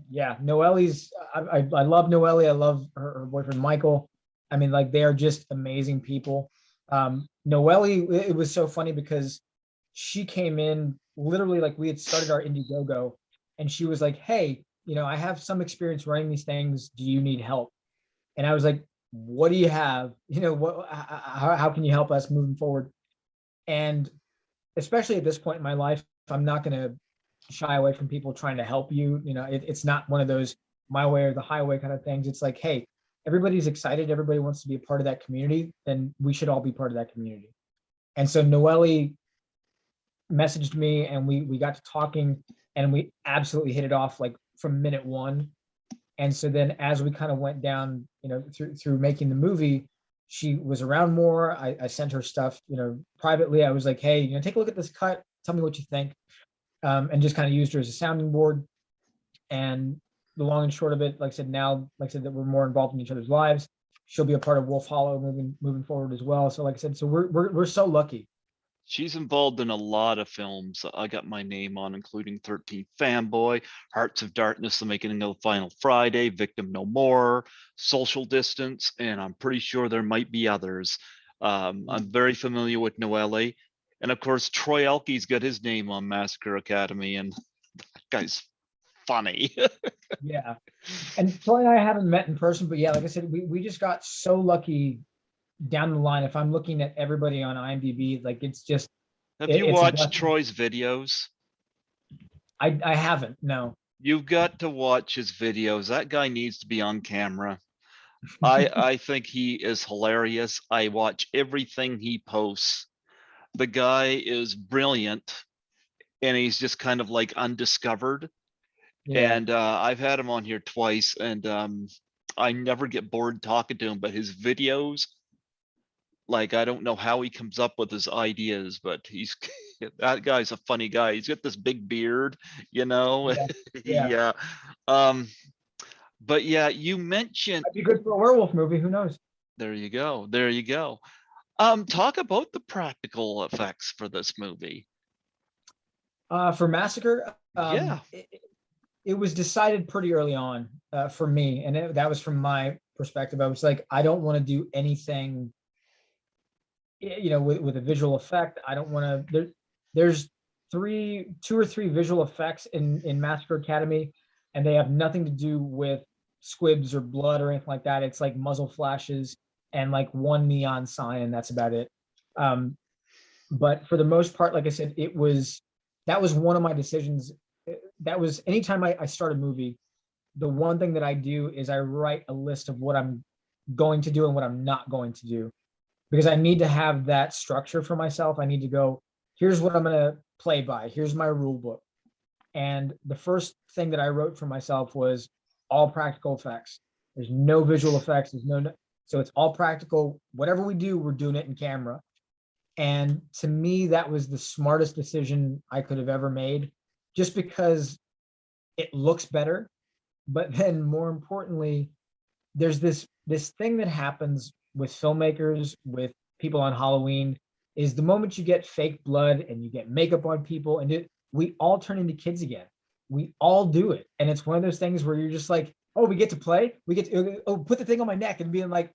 S2: yeah, Noelle's, I love Noelle. I love her boyfriend Michael. I mean, like they are just amazing people. Noelle, it was so funny because she came in literally like we had started our Indiegogo, and she was like, "Hey, I have some experience running these things. Do you need help?" And I was like, "What do you have? How can you help us moving forward?" And especially at this point in my life, I'm not going to shy away from people trying to help you. It's not one of those my way or the highway kind of things. It's like, hey, everybody's excited. Everybody wants to be a part of that community. Then we should all be part of that community. And so Noelle messaged me, and we got to talking, and we absolutely hit it off like from minute one. And so then as we kind of went down, through making the movie, she was around more. I sent her stuff, privately. I was like, hey, take a look at this cut. Tell me what you think. And just kind of used her as a sounding board. And the long and short of it, like I said, now, like I said, that we're more involved in each other's lives. She'll be a part of Wolf Hollow moving forward as well. So like I said, so we're so lucky.
S1: She's involved in a lot of films I got my name on, including 13 Fanboy, Hearts of Darkness, The Making of the Final Friday, Victim No More, Social Distance, and I'm pretty sure there might be others. I'm very familiar with Noelle. And of course, Troy Elke's got his name on Massacre Academy, and that guy's funny.
S2: Yeah. And Troy and I haven't met in person, but yeah, like I said, we just got so lucky down the line. If I'm looking at everybody on IMDb, like it's just
S1: Have you
S2: it's a
S1: watched
S2: blessing.
S1: Troy's videos?
S2: I haven't, no.
S1: You've got to watch his videos. That guy needs to be on camera. I think he is hilarious. I watch everything he posts. The guy is brilliant, and he's just kind of like undiscovered.
S2: Yeah.
S1: And I've had him on here twice, and I never get bored talking to him. But his videos, like, I don't know how he comes up with his ideas, but he's that guy's a funny guy. He's got this big beard, you know.
S2: Yeah. Yeah.
S1: Yeah. Um, but yeah, you mentioned.
S2: Might be good for a werewolf movie. Who knows?
S1: There you go. There you go. Talk about the practical effects for this movie.
S2: For Massacre,
S1: Yeah.
S2: it was decided pretty early on, for me, and that was from my perspective. I was like, I don't want to do anything, with a visual effect. I don't want to. There's two or three visual effects in Massacre Academy, and they have nothing to do with squibs or blood or anything like that. It's like muzzle flashes and like one neon sign, and that's about it. But for the most part, like I said, that was one of my decisions. That was anytime I start a movie, the one thing that I do is I write a list of what I'm going to do and what I'm not going to do, because I need to have that structure for myself. I need to go, here's what I'm going to play by. Here's my rule book. And the first thing that I wrote for myself was all practical effects. There's no visual effects. So it's all practical. Whatever we do, we're doing it in camera. And to me, that was the smartest decision I could have ever made, just because it looks better. But then more importantly, there's this thing that happens with filmmakers, with people on Halloween, is the moment you get fake blood and you get makeup on people, and we all turn into kids again. We all do it. And it's one of those things where you're just like, oh, we get to play. We get to put the thing on my neck, and being like,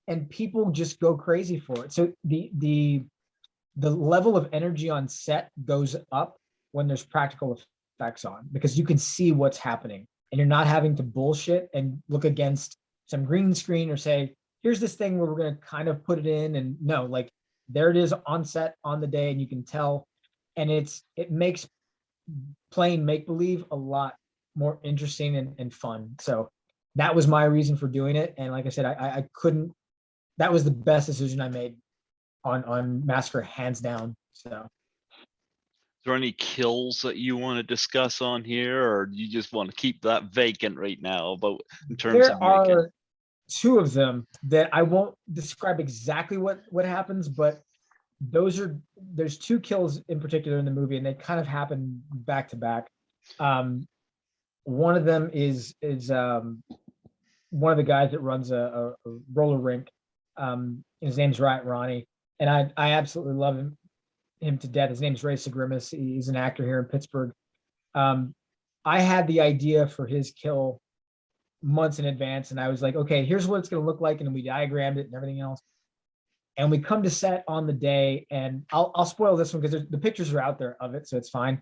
S2: and people just go crazy for it. So the level of energy on set goes up when there's practical effects on, because you can see what's happening, and you're not having to bullshit and look against some green screen or say, here's this thing where we're going to kind of put it in. And no, like there it is on set on the day, and you can tell. And it makes playing make believe a lot more interesting and fun. So that was my reason for doing it. And like I said, I couldn't, that was the best decision I made on Massacre, hands down. So
S1: there any kills that you want to discuss on here, or do you just want to keep that vacant right now about in terms of
S2: There
S1: making?
S2: are two of them that I won't describe exactly what happens, but there's two kills in particular in the movie, and they kind of happen back to back. Um, one of them is one of the guys that runs a roller rink. His name's Ronnie, and I absolutely love him to death. His name's Ray Sagrimas. He's an actor here in Pittsburgh. Um, I had the idea for his kill months in advance, and I was like, okay, here's what it's going to look like, and we diagrammed it and everything else. And we come to set on the day, and I'll spoil this one because the pictures are out there of it, so it's fine.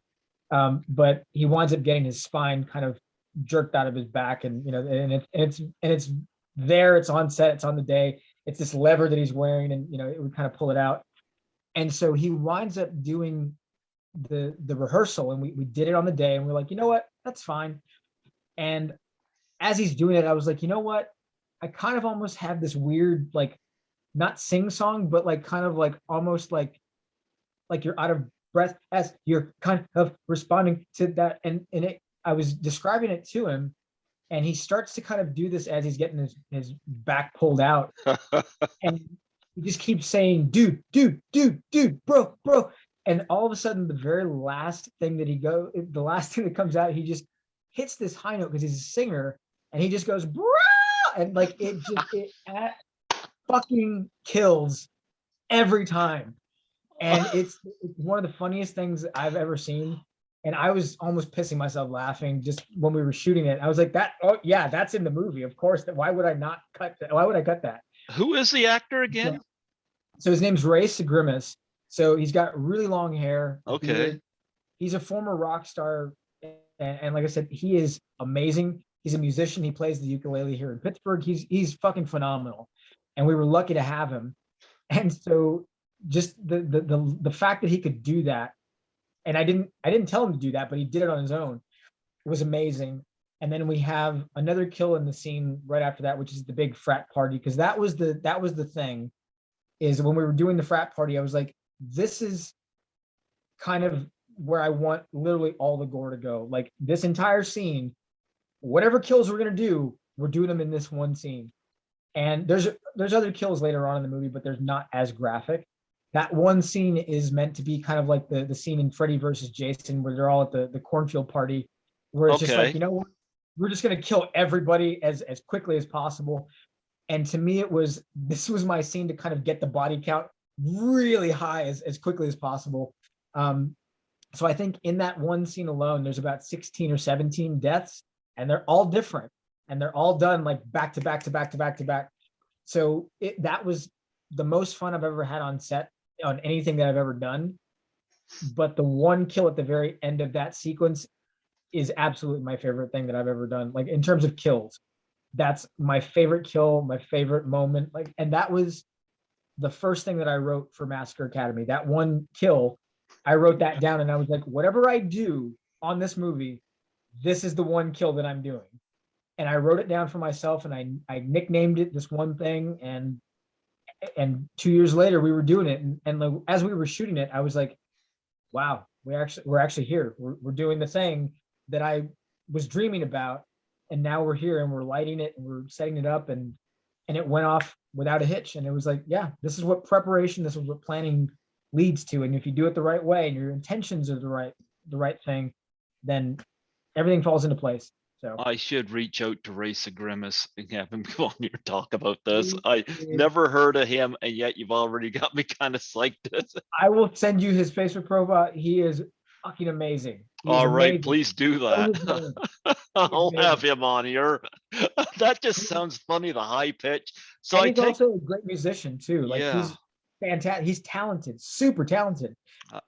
S2: But he winds up getting his spine kind of jerked out of his back, and it's there, it's on set, it's on the day, it's this lever that he's wearing, and it would kind of pull it out. And so he winds up doing the rehearsal, and we did it on the day, and we're like, you know what, that's fine. And as he's doing it, I was like, you know what, I kind of almost have this weird, like, not sing song, but like kind of like almost like you're out of breath as you're kind of responding to that. And I was describing it to him, and he starts to kind of do this as he's getting his back pulled out. And he just keeps saying, dude, bro. And all of a sudden, the last thing that comes out, he just hits this high note because he's a singer, and he just goes, bro, and like it fucking kills every time. And it's one of the funniest things I've ever seen. And I was almost pissing myself laughing just when we were shooting it. I was like, oh yeah, that's in the movie. Of course. Why would I not cut that? Why would I cut that?
S1: Who is the actor again?
S2: So his name's Ray Sagrimas. So he's got really long hair,
S1: Okay.
S2: beard. He's a former rock star. And like I said, he is amazing. He's a musician. He plays the ukulele here in Pittsburgh. He's fucking phenomenal. And we were lucky to have him. And so just the fact that he could do that, and I didn't tell him to do that, but he did it on his own, was amazing. And then we have another kill in the scene right after that, which is the big frat party, because that was the thing, is when we were doing the frat party, I was like, this is kind of where I want literally all the gore to go. Like this entire scene, whatever kills we're gonna do, we're doing them in this one scene. And there's other kills later on in the movie, but there's not as graphic. That one scene is meant to be kind of like the scene in Freddy versus Jason, where they're all at the cornfield party, where it's just like, you know what, we're just gonna kill everybody as quickly as possible. And to me, this was my scene to kind of get the body count really high as quickly as possible. So I think in that one scene alone, there's about 16 or 17 deaths, and they're all different. And they're all done like back to back to back to back to back. So that was the most fun I've ever had on set on anything that I've ever done. But the one kill at the very end of that sequence is absolutely my favorite thing that I've ever done. Like in terms of kills, that's my favorite kill, my favorite moment. Like, and that was the first thing that I wrote for Massacre Academy. That one kill, I wrote that down, and I was like, whatever I do on this movie, this is the one kill that I'm doing. And I wrote it down for myself, and I nicknamed it this one thing. And 2 years later, we were doing it, and as we were shooting it, I was like, wow, we're actually here. We're doing the thing that I was dreaming about, and now we're here, and we're lighting it, and we're setting it up, and it went off without a hitch. And it was like, yeah, this is what preparation, this is what planning leads to. And if you do it the right way, and your intentions are the right thing, then everything falls into place. So
S1: I should reach out to Ray Sagrimas and have him come on here and talk about this. I never heard of him, and yet you've already got me kind of psyched.
S2: I will send you his Facebook profile. He is fucking amazing.
S1: All right, please do that. I'll have him on here. That just sounds funny, the high pitch. So
S2: and he's also a great musician too. Like he's fantastic. He's talented, super talented.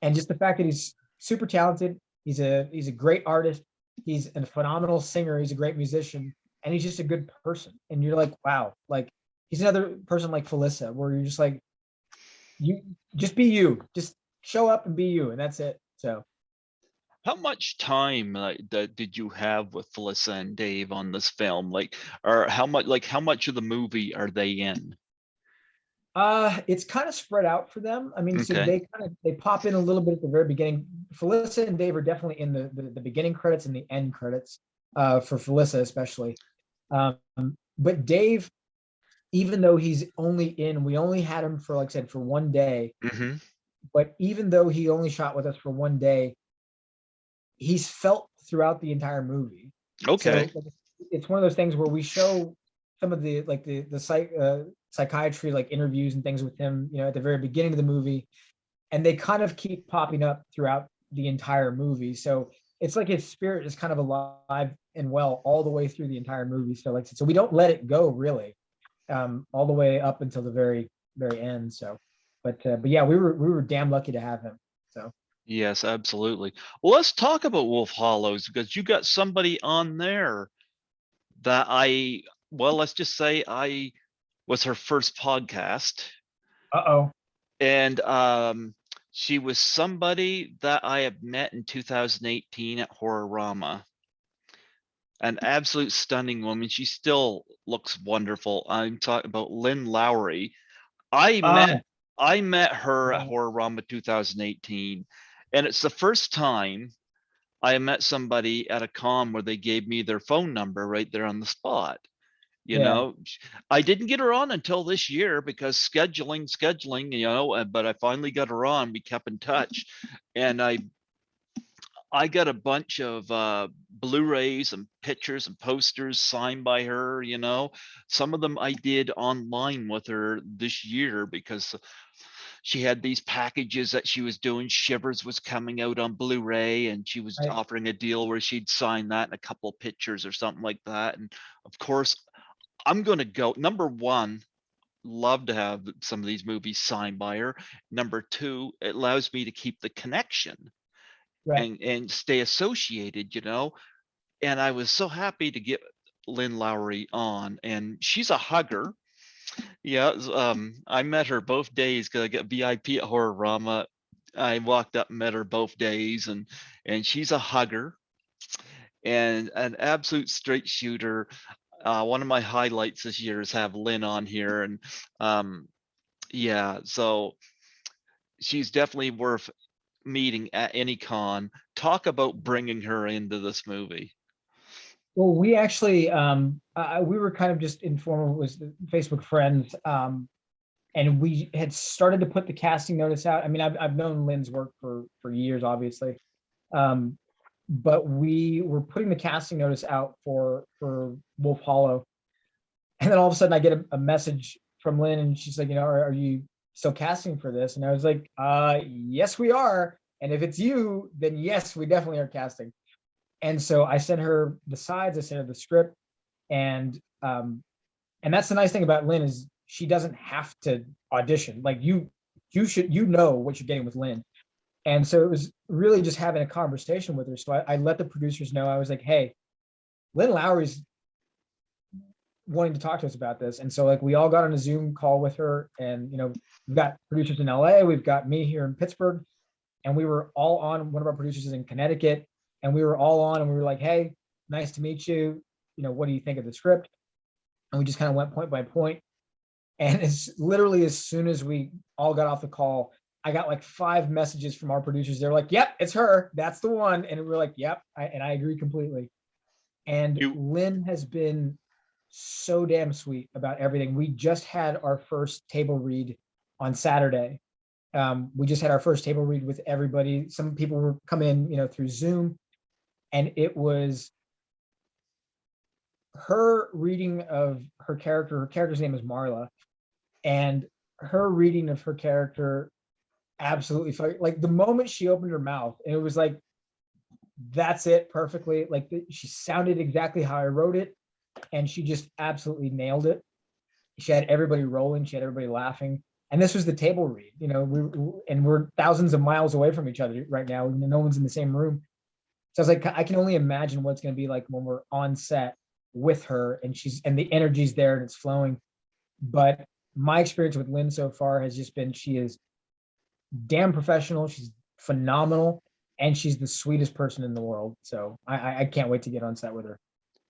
S2: And just the fact that he's super talented, he's a great artist. He's a phenomenal singer. He's a great musician, and he's just a good person. And you're like, wow, like he's another person like Felissa, where you're just like, you just be you, just show up and be you, and that's it. So,
S1: how much time did you have with Felissa and Dave on this film? Like, or how much of the movie are they in?
S2: It's kind of spread out for them. I mean, so they pop in a little bit at the very beginning. Felissa and Dave are definitely in the beginning credits and the end credits, for Felissa especially. Um, but Dave, even though he's only in, we only had him for, like I said, for one day.
S1: Hmm.
S2: But even though he only shot with us for one day, he's felt throughout the entire movie.
S1: Okay.
S2: So it's one of those things where we show some of the like the psychiatry like interviews and things with him, at the very beginning of the movie, and they kind of keep popping up throughout the entire movie. So it's like his spirit is kind of alive and well all the way through the entire movie. So like so we don't let it go really, all the way up until the very end. So, but yeah, we were damn lucky to have him. So.
S1: Yes, absolutely. Well, let's talk about Wolf Hollows because you got somebody on there that well, let's just say I was her first podcast,
S2: Uh-oh.
S1: and she was somebody that I have met in 2018 at Horrorama. An absolute stunning woman. She still looks wonderful. I'm talking about Lynn Lowry. I met
S2: Oh,
S1: I met her at
S2: yeah.
S1: Horrorama 2018, and it's the first time I met somebody at a con where they gave me their phone number right there on the spot. You
S2: Yeah.
S1: know, I didn't get her on until this year because scheduling, but I finally got her on. We kept in touch, and I got a bunch of Blu-rays and pictures and posters signed by her. Some of them I did online with her this year because she had these packages that she was doing. Shivers was coming out on Blu-ray, and she was
S2: I,
S1: offering a deal where she'd sign that and a couple of pictures or something like that. And of course, I'm going to go number one. Love to have some of these movies signed by her. Number two, it allows me to keep the connection
S2: right.
S1: and stay associated. And I was so happy to get Lynn Lowry on, and she's a hugger. Yeah, I met her both days because I got VIP at Horrorama. I walked up and met her both days, and she's a hugger and an absolute straight shooter. One of my highlights this year is have Lynn on here, and um, yeah, so she's definitely worth meeting at any con. Talk about bringing her into this movie.
S2: Well, we actually we were kind of just informal with Facebook friends, and we had started to put the casting notice out. I mean, I've known Lynn's work for years, obviously, um, but we were putting the casting notice out for Wolf Hollow, and then all of a sudden I get a message from Lynn, and she's like, are you still casting for this? And I was like, yes, we are. And if it's you, then yes, we definitely are casting. And so I sent her the sides, I sent her the script, and that's the nice thing about Lynn is she doesn't have to audition. Like you know what you're getting with Lynn. And so it was really just having a conversation with her. So I let the producers know. I was like, hey, Lynn Lowry's wanting to talk to us about this. And so like we all got on a Zoom call with her, and we've got producers in LA, we've got me here in Pittsburgh, and we were all on. One of our producers is in Connecticut, and we were all on, and we were like, hey, nice to meet you. What do you think of the script? And we just kind of went point by point. And it's literally as soon as we all got off the call, I got like 5 messages from our producers. They're like, yep, it's her. That's the one. And we're like, yep. And I agree completely. And
S1: You
S2: Lynn has been so damn sweet about everything. We just had our first table read on Saturday. We just had our first table read with everybody. Some people were come in, through Zoom, and it was her reading of her character. Her character's name is Marla, and her reading of her character absolutely like the moment she opened her mouth, and it was like, that's it perfectly. Like she sounded exactly how I wrote it, and she just absolutely nailed it. She had everybody rolling, she had everybody laughing. And this was the table read, we're thousands of miles away from each other right now. No one's in the same room. So I was like, I can only imagine what it's going to be like when we're on set with her, and the energy's there and it's flowing. But my experience with Lynn so far has just been, she is damn professional. She's phenomenal, and she's the sweetest person in the world. So I can't wait to get on set with her.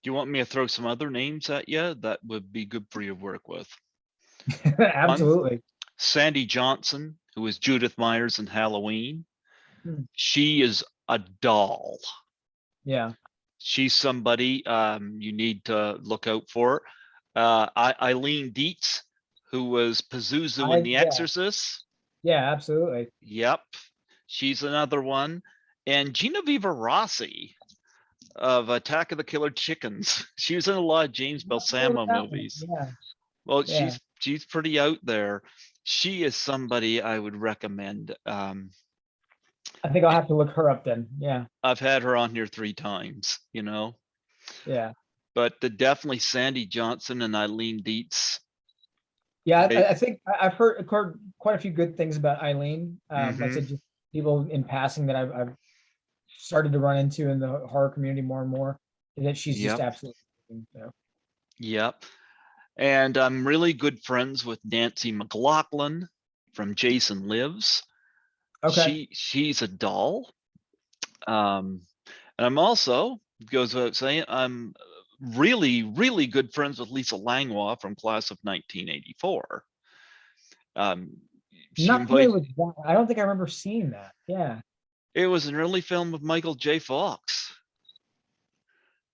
S1: Do you want me to throw some other names at you that would be good for you to work with? One,
S2: Absolutely.
S1: Sandy Johnson, who was Judith Myers in Halloween.
S2: Hmm.
S1: She is a doll.
S2: Yeah.
S1: She's somebody you need to look out for. Eileen Dietz, who was Pazuzu in The
S2: Yeah.
S1: Exorcist.
S2: Yeah, absolutely.
S1: Yep, she's another one. And Genevieve Rossi of Attack of the Killer Chickens. She was in a lot of James
S2: Not familiar with
S1: Balsamo
S2: that one.
S1: movies.
S2: Yeah.
S1: Well,
S2: Yeah.
S1: she's pretty out there. She is somebody I would recommend.
S2: I think I'll have to look her up then. Yeah.
S1: I've had her on here 3 times,
S2: Yeah.
S1: but definitely Sandy Johnson and Eileen Dietz.
S2: Yeah.
S1: They,
S2: I think I've heard quite a few good things about Eileen. Like I
S1: hmm
S2: said, just people in passing that I've started to run into in the horror community more and more, and that she's just
S1: Yep,
S2: absolutely amazing, so.
S1: yep. And I'm really good friends with Nancy McLaughlin from Jason Lives.
S2: Okay.
S1: She's a doll. And I'm also, goes without saying, I'm really, really good friends with Lisa Langlois from class of 1984. Um, she
S2: Not familiar
S1: invited,
S2: with that. I don't think I remember seeing that. Yeah.
S1: it was an early film with Michael J. Fox.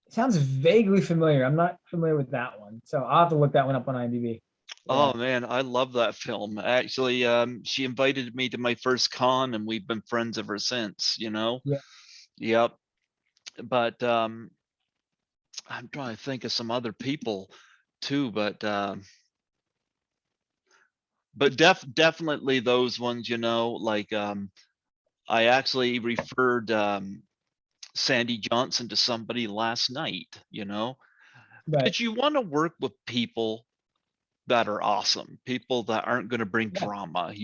S2: It sounds vaguely familiar. I'm not familiar with that one. So I'll have to look that one up on IMDb.
S1: Oh
S2: Yeah.
S1: man, I love that film. Actually, she invited me to my first con and we've been friends ever since.
S2: Yeah.
S1: Yep. But I'm trying to think of some other people too, but definitely those ones, like I actually referred Sandy Johnson to somebody last night,
S2: Right.
S1: because you want to work with people that are awesome, people that aren't going to bring
S2: Yeah.
S1: drama.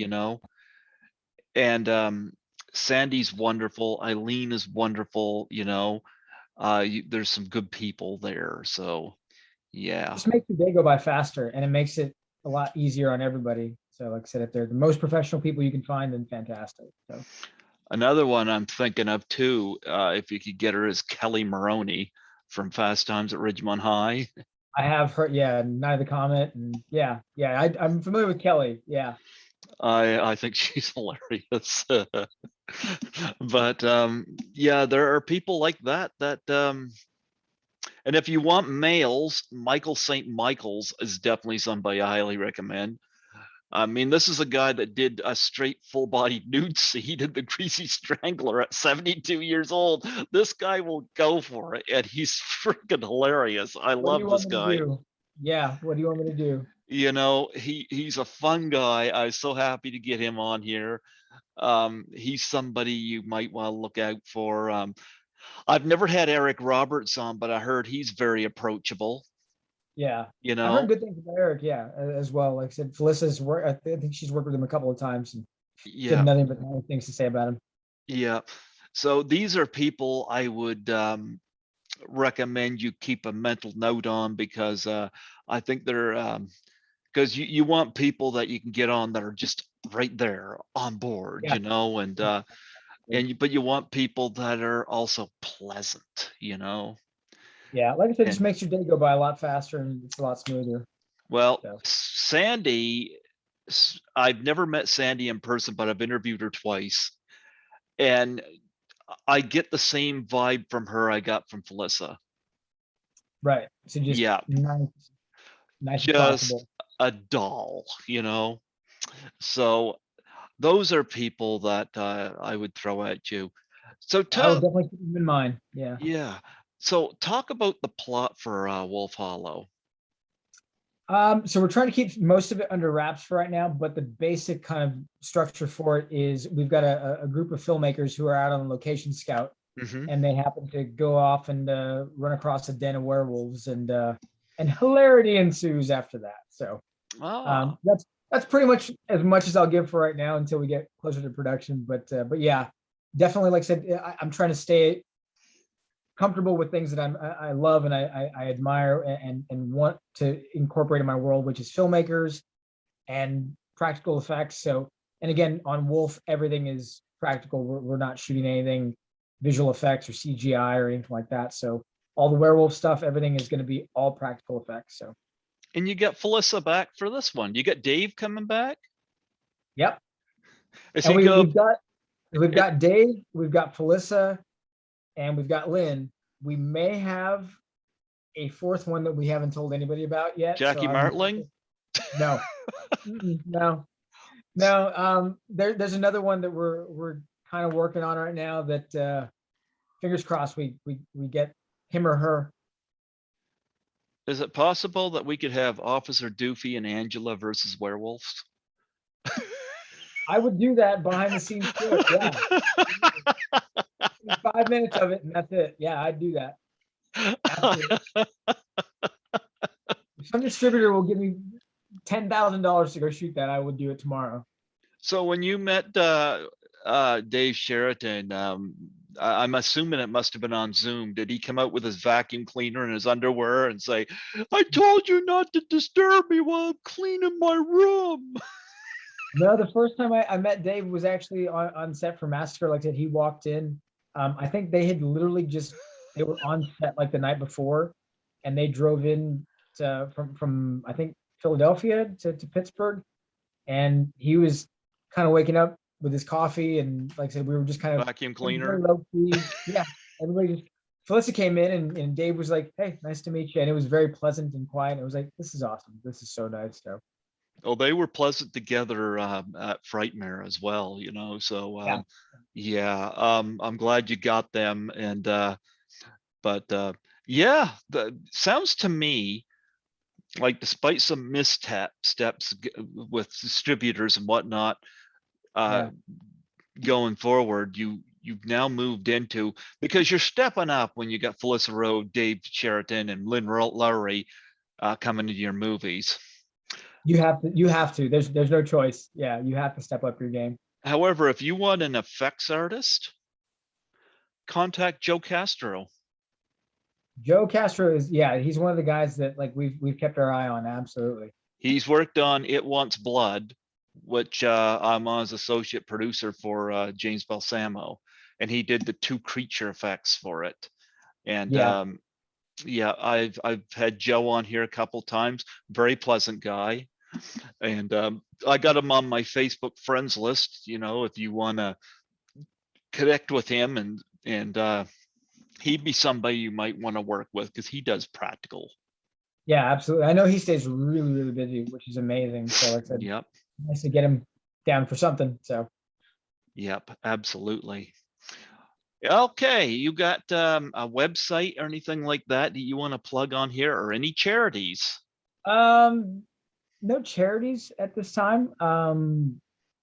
S1: And Sandy's wonderful, Eileen is wonderful. There's some good people there, so yeah.
S2: Just makes your day go by faster, and it makes it a lot easier on everybody. So like I said, if they're the most professional people you can find, then fantastic. So
S1: Another one I'm thinking of too, if you could get her, is Kelly Maroney from Fast Times at Ridgemont High.
S2: I have heard, yeah, Night of the Comet, and yeah, I'm familiar with Kelly. Yeah.
S1: I think she's hilarious. But yeah, there are people like that. And if you want males, Michael St. Michael's is definitely somebody I highly recommend. I mean, this is a guy that did a straight full body nude scene in The Greasy Strangler at 72 years old. This guy will go for it, and he's freaking hilarious. I
S2: What do you
S1: love this
S2: want me to
S1: guy.
S2: do? Yeah. What do you want me to do?
S1: He's a fun guy. I was so happy to get him on here. He's somebody you might want to look out for. I've never had Eric Roberts on, but I heard he's very approachable.
S2: Yeah.
S1: You
S2: I've heard
S1: know,
S2: good things about Eric. Yeah, as well. Like I said, Felicia's work. I think she's worked with him a couple of times, and she had
S1: yeah,
S2: nothing but nice things to say about him.
S1: yeah. So these are people I would recommend you keep a mental note on, because I think they're because you want people that you can get on that are just right there on board,
S2: Yeah.
S1: but you want people that are also pleasant.
S2: Yeah. Like I said, it just
S1: And
S2: makes your day go by a lot faster, and it's a lot smoother.
S1: well,
S2: So
S1: Sandy, I've never met Sandy in person, but I've interviewed her twice, and I get the same vibe from her I got from Felissa.
S2: right. So just
S1: Yeah,
S2: nice and
S1: just
S2: approachable.
S1: a doll. So those are people that I would throw at you. So
S2: I will
S1: tell,
S2: definitely keep them in mind. Yeah.
S1: yeah. So talk about the plot for Wolf Hollow.
S2: So we're trying to keep most of it under wraps for right now, but the basic kind of structure for it is we've got a group of filmmakers who are out on location scout,
S1: Hmm
S2: and they happen to go off and run across a den of werewolves, and hilarity ensues after that. So
S1: Ah,
S2: that's pretty much as I'll give for right now until we get closer to production. But yeah, definitely, like I said, I'm trying to stay comfortable with things that I love and I admire and want to incorporate in my world, which is filmmakers and practical effects. So, and again, on Wolf, everything is practical. We're not shooting anything visual effects or CGI or anything like that. So all the werewolf stuff, everything is going to be all practical effects. So,
S1: and you get Felissa back for this one. You got Dave coming back.
S2: yep.
S1: Is
S2: And
S1: he go?
S2: we've got we've got Dave, we've got Felissa, and we've got Lynn. We may have a fourth one that we haven't told anybody about yet. So
S1: Jackie Martling?
S2: no, no, no. There's another one that we're kind of working on right now that fingers crossed we get him or her.
S1: Is it possible that we could have Officer Doofy and Angela versus werewolves?
S2: I would do that behind the scenes too. Yeah. 5 minutes of it and that's it. Yeah, I'd do that. Absolutely. If some distributor will give me $10,000 to go shoot that, I would do it tomorrow.
S1: So when you met Dave Sheraton, I'm assuming it must have been on Zoom. Did he come out with his vacuum cleaner and his underwear and say, "I told you not to disturb me while I'm cleaning my room"?
S2: No, the first time I met Dave was actually on set for Massacre. Like I said, he walked in. I think they had literally they were on set like the night before, and they drove in from I think Philadelphia to Pittsburgh, and he was kind of waking up with his coffee, and like I said, we were just kind of
S1: Vacuum
S2: very
S1: cleaner.
S2: low key. Yeah, everybody just. Felissa came in and Dave was like, "Hey, nice to meet you," and it was very pleasant and quiet. It was like, "This is awesome. This is so nice." So
S1: Oh, they were pleasant together at Frightmare as well, So
S2: yeah,
S1: I'm glad you got them. And but yeah, sounds to me like despite some steps with distributors and whatnot, uh,
S2: yeah.
S1: going forward, you've now moved into, because you're stepping up when you got Felissa Rowe, Dave Sheraton, and Lynn Lowry coming into your movies.
S2: You have to. You have to. There's no choice. Yeah, you have to step up your game.
S1: However, if you want an effects artist, contact Joe Castro.
S2: Joe Castro is, yeah, he's one of the guys that like we've kept our eye on. Absolutely.
S1: He's worked on It Wants Blood, which I'm on as associate producer for James Balsamo, and he did the 2 creature effects for it. And
S2: Yeah.
S1: yeah, I've had Joe on here a couple times. Very pleasant guy, and I got him on my Facebook friends list. If you want to connect with him, and he'd be somebody you might want to work with because he does practical.
S2: Yeah, absolutely. I know he stays really busy, which is amazing. So like I said,
S1: Yep.
S2: nice to get him down for something. So
S1: Yep, absolutely. Okay, you got a website or anything like that you want to plug on here, or any charities?
S2: um no charities at this time. And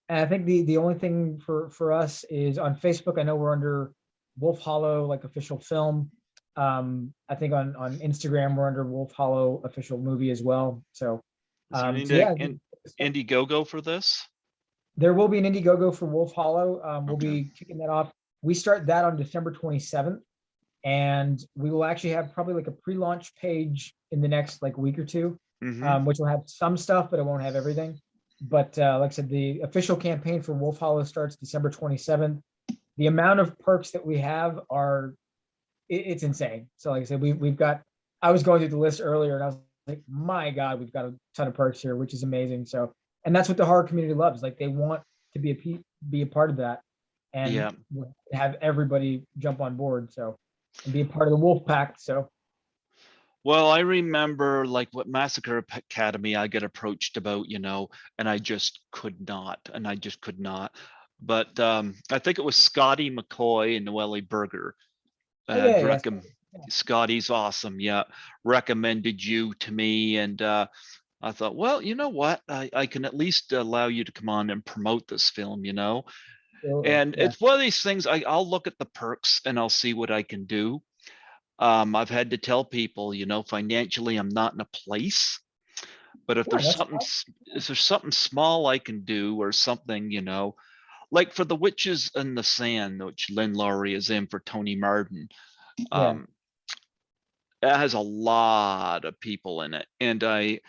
S2: I think the only thing for us is on Facebook. I know we're under Wolf Hollow like official film. I think on Instagram we're under Wolf Hollow official movie as well. So
S1: Is there
S2: so yeah,
S1: Indiegogo for this?
S2: there will be an Indiegogo for Wolf Hollow. We'll
S1: Okay.
S2: be kicking that off. We start that on December 27th, and we will actually have probably like a pre-launch page in the next like week or two, which will have some stuff, but it won't have everything. But like I said, the official campaign for Wolf Hollow starts December 27th. The amount of perks that we have it's insane. So like I said, we've got. I was going through the list earlier, and I was like, my God, we've got a ton of perks here, which is amazing. So, and that's what the horror community loves. Like they want to be a part of that, and
S1: Yeah.
S2: have everybody jump on board. So, and be a part of the Wolf Pack. So,
S1: Well, I remember like what Massacre Academy I get approached about, and I just could not, But I think it was Scotty McCoy and Noelle Berger.
S2: yeah.
S1: Scotty's awesome. Yeah, recommended you to me, and I thought, well, you know what? I can at least allow you to come on and promote this film,
S2: Absolutely.
S1: And
S2: Yeah.
S1: it's one of these things. I'll look at the perks and I'll see what I can do. I've had to tell people, financially, I'm not in a place, but if
S2: Yeah,
S1: there's
S2: that's
S1: something, if there's something small I can do, or something, like for the Witches in the Sand, which Lynn Lowry is in for Tony Martin.
S2: yeah.
S1: It has a lot of people in it, and I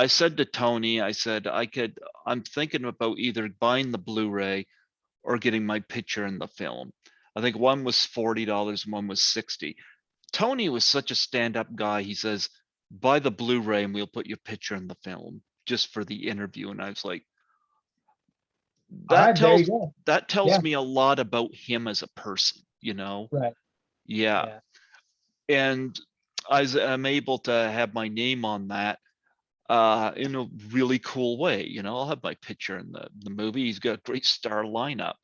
S1: said to Tony, I said I'm thinking about either buying the Blu-ray or getting my picture in the film. I think one was $40 and one was $60. Tony was such a stand-up guy. He says, buy the Blu-ray and we'll put your picture in the film just for the interview. And I was like,
S2: All
S1: that
S2: right, there you
S1: tells
S2: go.
S1: that tells
S2: Yeah,
S1: me a lot about him as a person, you know?
S2: right.
S1: Yeah.
S2: Yeah.
S1: And I'm able to have my name on that in a really cool way. You know, I'll have my picture in the movie. He's got a great star lineup.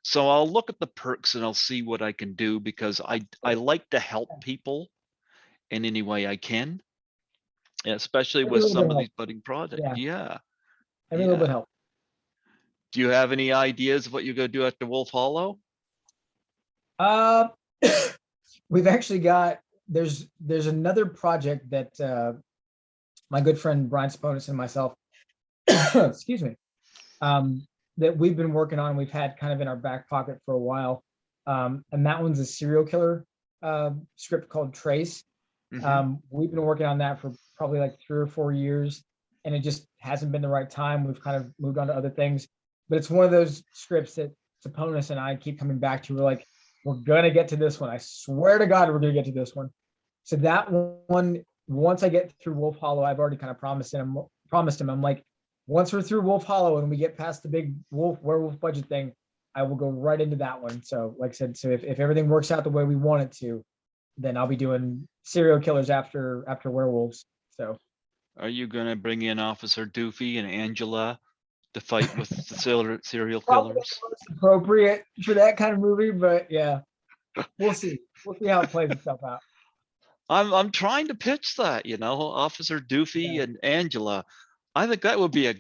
S1: So I'll look at the perks and I'll see what I can do because I like to help people in any way I can, especially
S2: Every
S1: with
S2: little bit
S1: some of these
S2: helps.
S1: budding projects.
S2: Yeah,
S1: Yeah,
S2: every little
S1: yeah.
S2: bit helps.
S1: Do you have any ideas of what you're gonna do after Wolf Hollow?
S2: Uh, we've actually got there's another project that my good friend Brian Sponis and myself, excuse me, um, that we've been working on. We've had kind of in our back pocket for a while, and that one's a serial killer script called Trace.
S1: Hmm.
S2: We've been working on that for probably like 3 or 4 years, and it just hasn't been the right time. We've kind of moved on to other things, but it's one of those scripts that Saponis and I keep coming back to. We're like, we're gonna get to this one. I swear to God, we're gonna get to this one. So that one, once I get through Wolf Hollow, I've already kind of promised him. I'm like, once we're through Wolf Hollow and we get past the big werewolf budget thing, I will go right into that one. So, like I said, so if everything works out the way we want it to, then I'll be doing serial killers after werewolves. So
S1: Are you gonna bring in Officer Doofy and Angela to fight with the serial
S2: probably not
S1: killers?
S2: the most appropriate for that kind of movie, but yeah, we'll see. We'll see how it plays itself out.
S1: I'm trying to pitch that, you know, Officer Doofy
S2: Yeah.
S1: and Angela. I think that would be a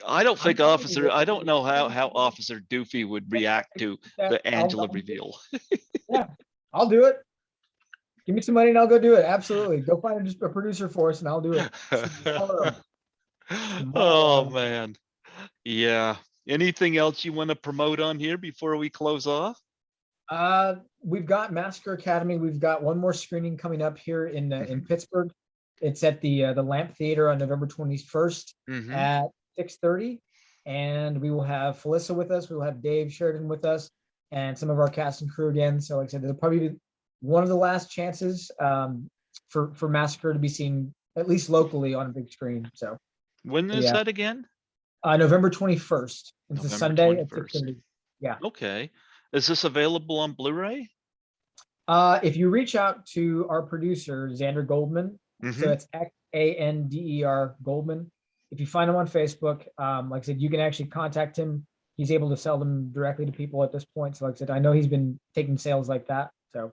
S1: I don't
S2: I'm
S1: think
S2: telling you,
S1: Officer I don't know how Officer Doofy would react to
S2: that
S1: the Angela reveal.
S2: yeah, I'll do it. Give me some money and I'll go do it. Absolutely. Go find just a producer for us and I'll do it tomorrow.
S1: Oh
S2: Tomorrow.
S1: man. Yeah. Anything else you want to promote on here before we close off?
S2: We've got Massacre Academy. We've got one more screening coming up here in
S1: Hmm.
S2: Pittsburgh. It's at the Lamp Theater on November 21st
S1: Hmm.
S2: at 6:30, and we will have Felissa with us. We will have Dave Sheridan with us, and some of our cast and crew again. So, like I said, there'll probably be one of the last chances for Massacre to be seen at least locally on a big screen. So,
S1: When is
S2: yeah,
S1: that again?
S2: November 21st. It's a
S1: November
S2: Sunday at
S1: 21st.
S2: 6:30. Yeah.
S1: Okay. Is this available on Blu-ray?
S2: If you reach out to our producer, Xander Goldman, so
S1: Hmm.
S2: it's Xander Goldman. If you find him on Facebook, like I said, you can actually contact him. He's able to sell them directly to people at this point. So, like I said, I know he's been taking sales like that. So,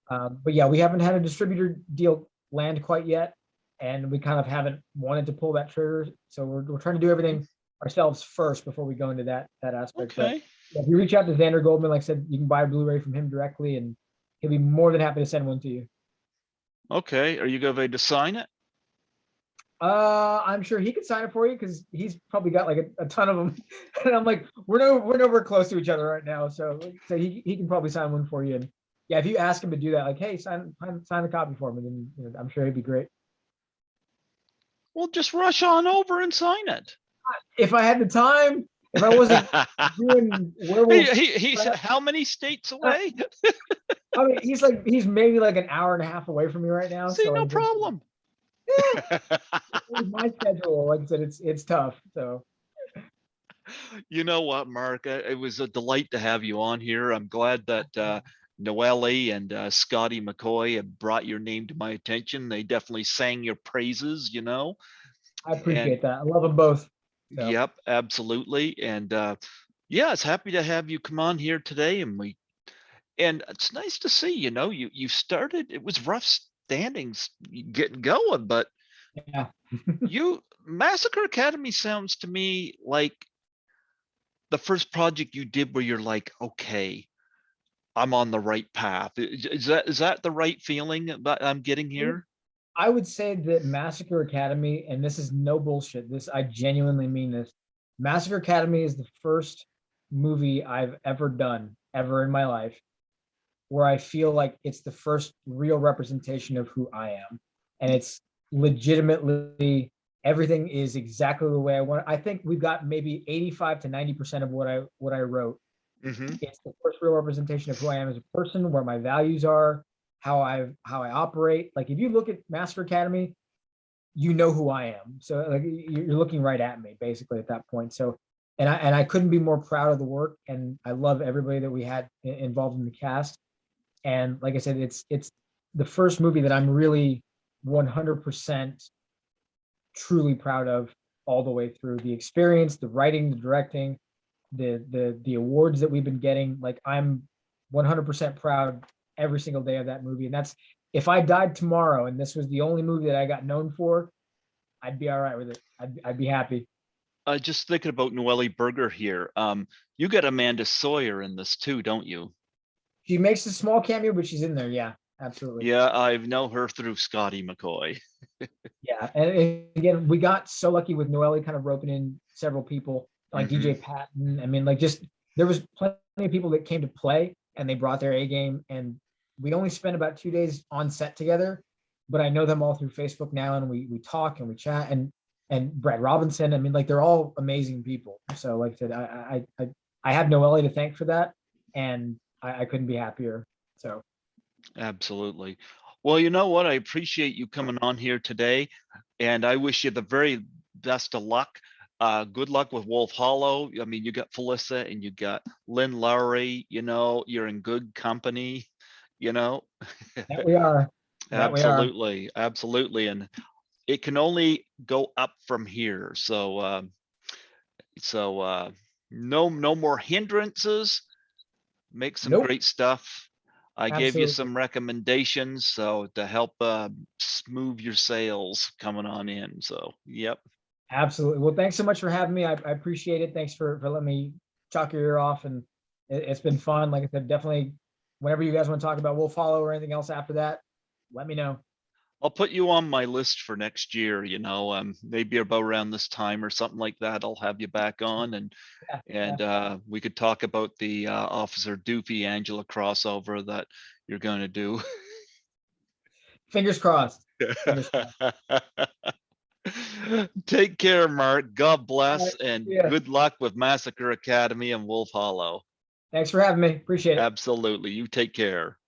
S2: but yeah, we haven't had a distributor deal land quite yet, and we kind of haven't wanted to pull that trigger. So we're trying to do everything ourselves first before we go into that aspect. But
S1: Okay.
S2: yeah, if you reach out to Xander Goldman, like I said, you can buy a Blu-ray from him directly, and he'll be more than happy to send one to you.
S1: Okay. Are you going to sign it?
S2: I'm sure he could sign it for you because he's probably got like a ton of them. And I'm like, we're nowhere close to each other right now, so he can probably sign one for you. And yeah, if you ask him to do that, like, hey, sign a copy for me, then I'm sure he'd be great.
S1: Well, just rush on over and sign it.
S2: If I had the time, if I wasn't doing werewolf
S1: He's
S2: prep,
S1: how many states away?
S2: I mean, he's maybe like an hour and a half away from me right now.
S1: See,
S2: So
S1: no
S2: like,
S1: problem.
S2: yeah, my schedule, like I said, it's tough. So
S1: You know what, Mark? It was a delight to have you on here. I'm glad that Noelle and Scotty McCoy have brought your name to my attention. They definitely sang your praises, you know.
S2: I
S1: And
S2: appreciate that. I love them both. So
S1: yep, absolutely. And yeah, it's happy to have you come on here today. And it's nice to see, you know, you started. It was rough standings getting going, but
S2: yeah.
S1: you Massacre Academy sounds to me like the first project you did where you're like, okay, I'm on the right path. Is that the right feeling that I'm getting here?
S2: I would say that Massacre Academy, and this is no bullshit. This I genuinely mean this. Massacre Academy is the first movie I've ever done ever in my life where I feel like it's the first real representation of who I am. And it's legitimately everything is exactly the way I want. I think we've got maybe 85 to 90% of what I wrote.
S1: Hmm.
S2: It's the first real representation of who I am as a person, where my values are, how I operate. Like if you look at Master Academy, you know who I am. So like you're looking right at me basically at that point. So and I couldn't be more proud of the work. And I love everybody that we had involved in the cast. And like I said, it's the first movie that I'm really 100% truly proud of all the way through. The experience, the writing, the directing, the awards that we've been getting. Like, I'm 100% proud every single day of that movie. And that's, if I died tomorrow and this was the only movie that I got known for, I'd be all right with it. I'd be happy.
S1: Just thinking about Noelle Berger here. You got Amanda Sawyer in this too, don't you?
S2: She makes a small cameo, but she's in there. Yeah, absolutely.
S1: Yeah, I know her through Scotty McCoy.
S2: Yeah, and again, we got so lucky with Noelle kind of roping in several people like
S1: Mhm.
S2: DJ Patton. I mean, like, just there was plenty of people that came to play and they brought their A game. And we only spent about 2 days on set together, but I know them all through Facebook now, and we talk and we chat. And Brad Robinson. I mean, like, they're all amazing people. So like I said, I have Noelle to thank for that, and I couldn't be happier. So
S1: Absolutely. Well, you know what? I appreciate you coming on here today, and I wish you the very best of luck. Good luck with Wolf Hollow. I mean, you got Felissa and you got Lynn Lowry. You know, you're in good company. You know,
S2: that we are, that we are.
S1: absolutely, absolutely, and it can only go up from here. So no more hindrances. Make some
S2: Nope,
S1: great stuff. I gave you
S2: absolutely.
S1: some recommendations so to help smooth your sales coming on in. So yep,
S2: Absolutely. Well, thanks so much for having me. I appreciate it. Thanks for letting me talk your ear off. And it's been fun. Like I said, definitely whenever you guys want to talk about Wolf Hollow or anything else after that, let me know.
S1: I'll put you on my list for next year. You know, maybe about around this time or something like that. I'll have you back on, and
S2: Yeah, yeah.
S1: we could talk about the Officer Doofy Angela crossover that you're going to do.
S2: Fingers crossed. Fingers crossed.
S1: Take care, Mark. God
S2: All
S1: bless,
S2: right.
S1: and
S2: Yeah.
S1: good luck with Massacre Academy and Wolf Hollow.
S2: Thanks for having me. Appreciate it.
S1: Absolutely. You take care.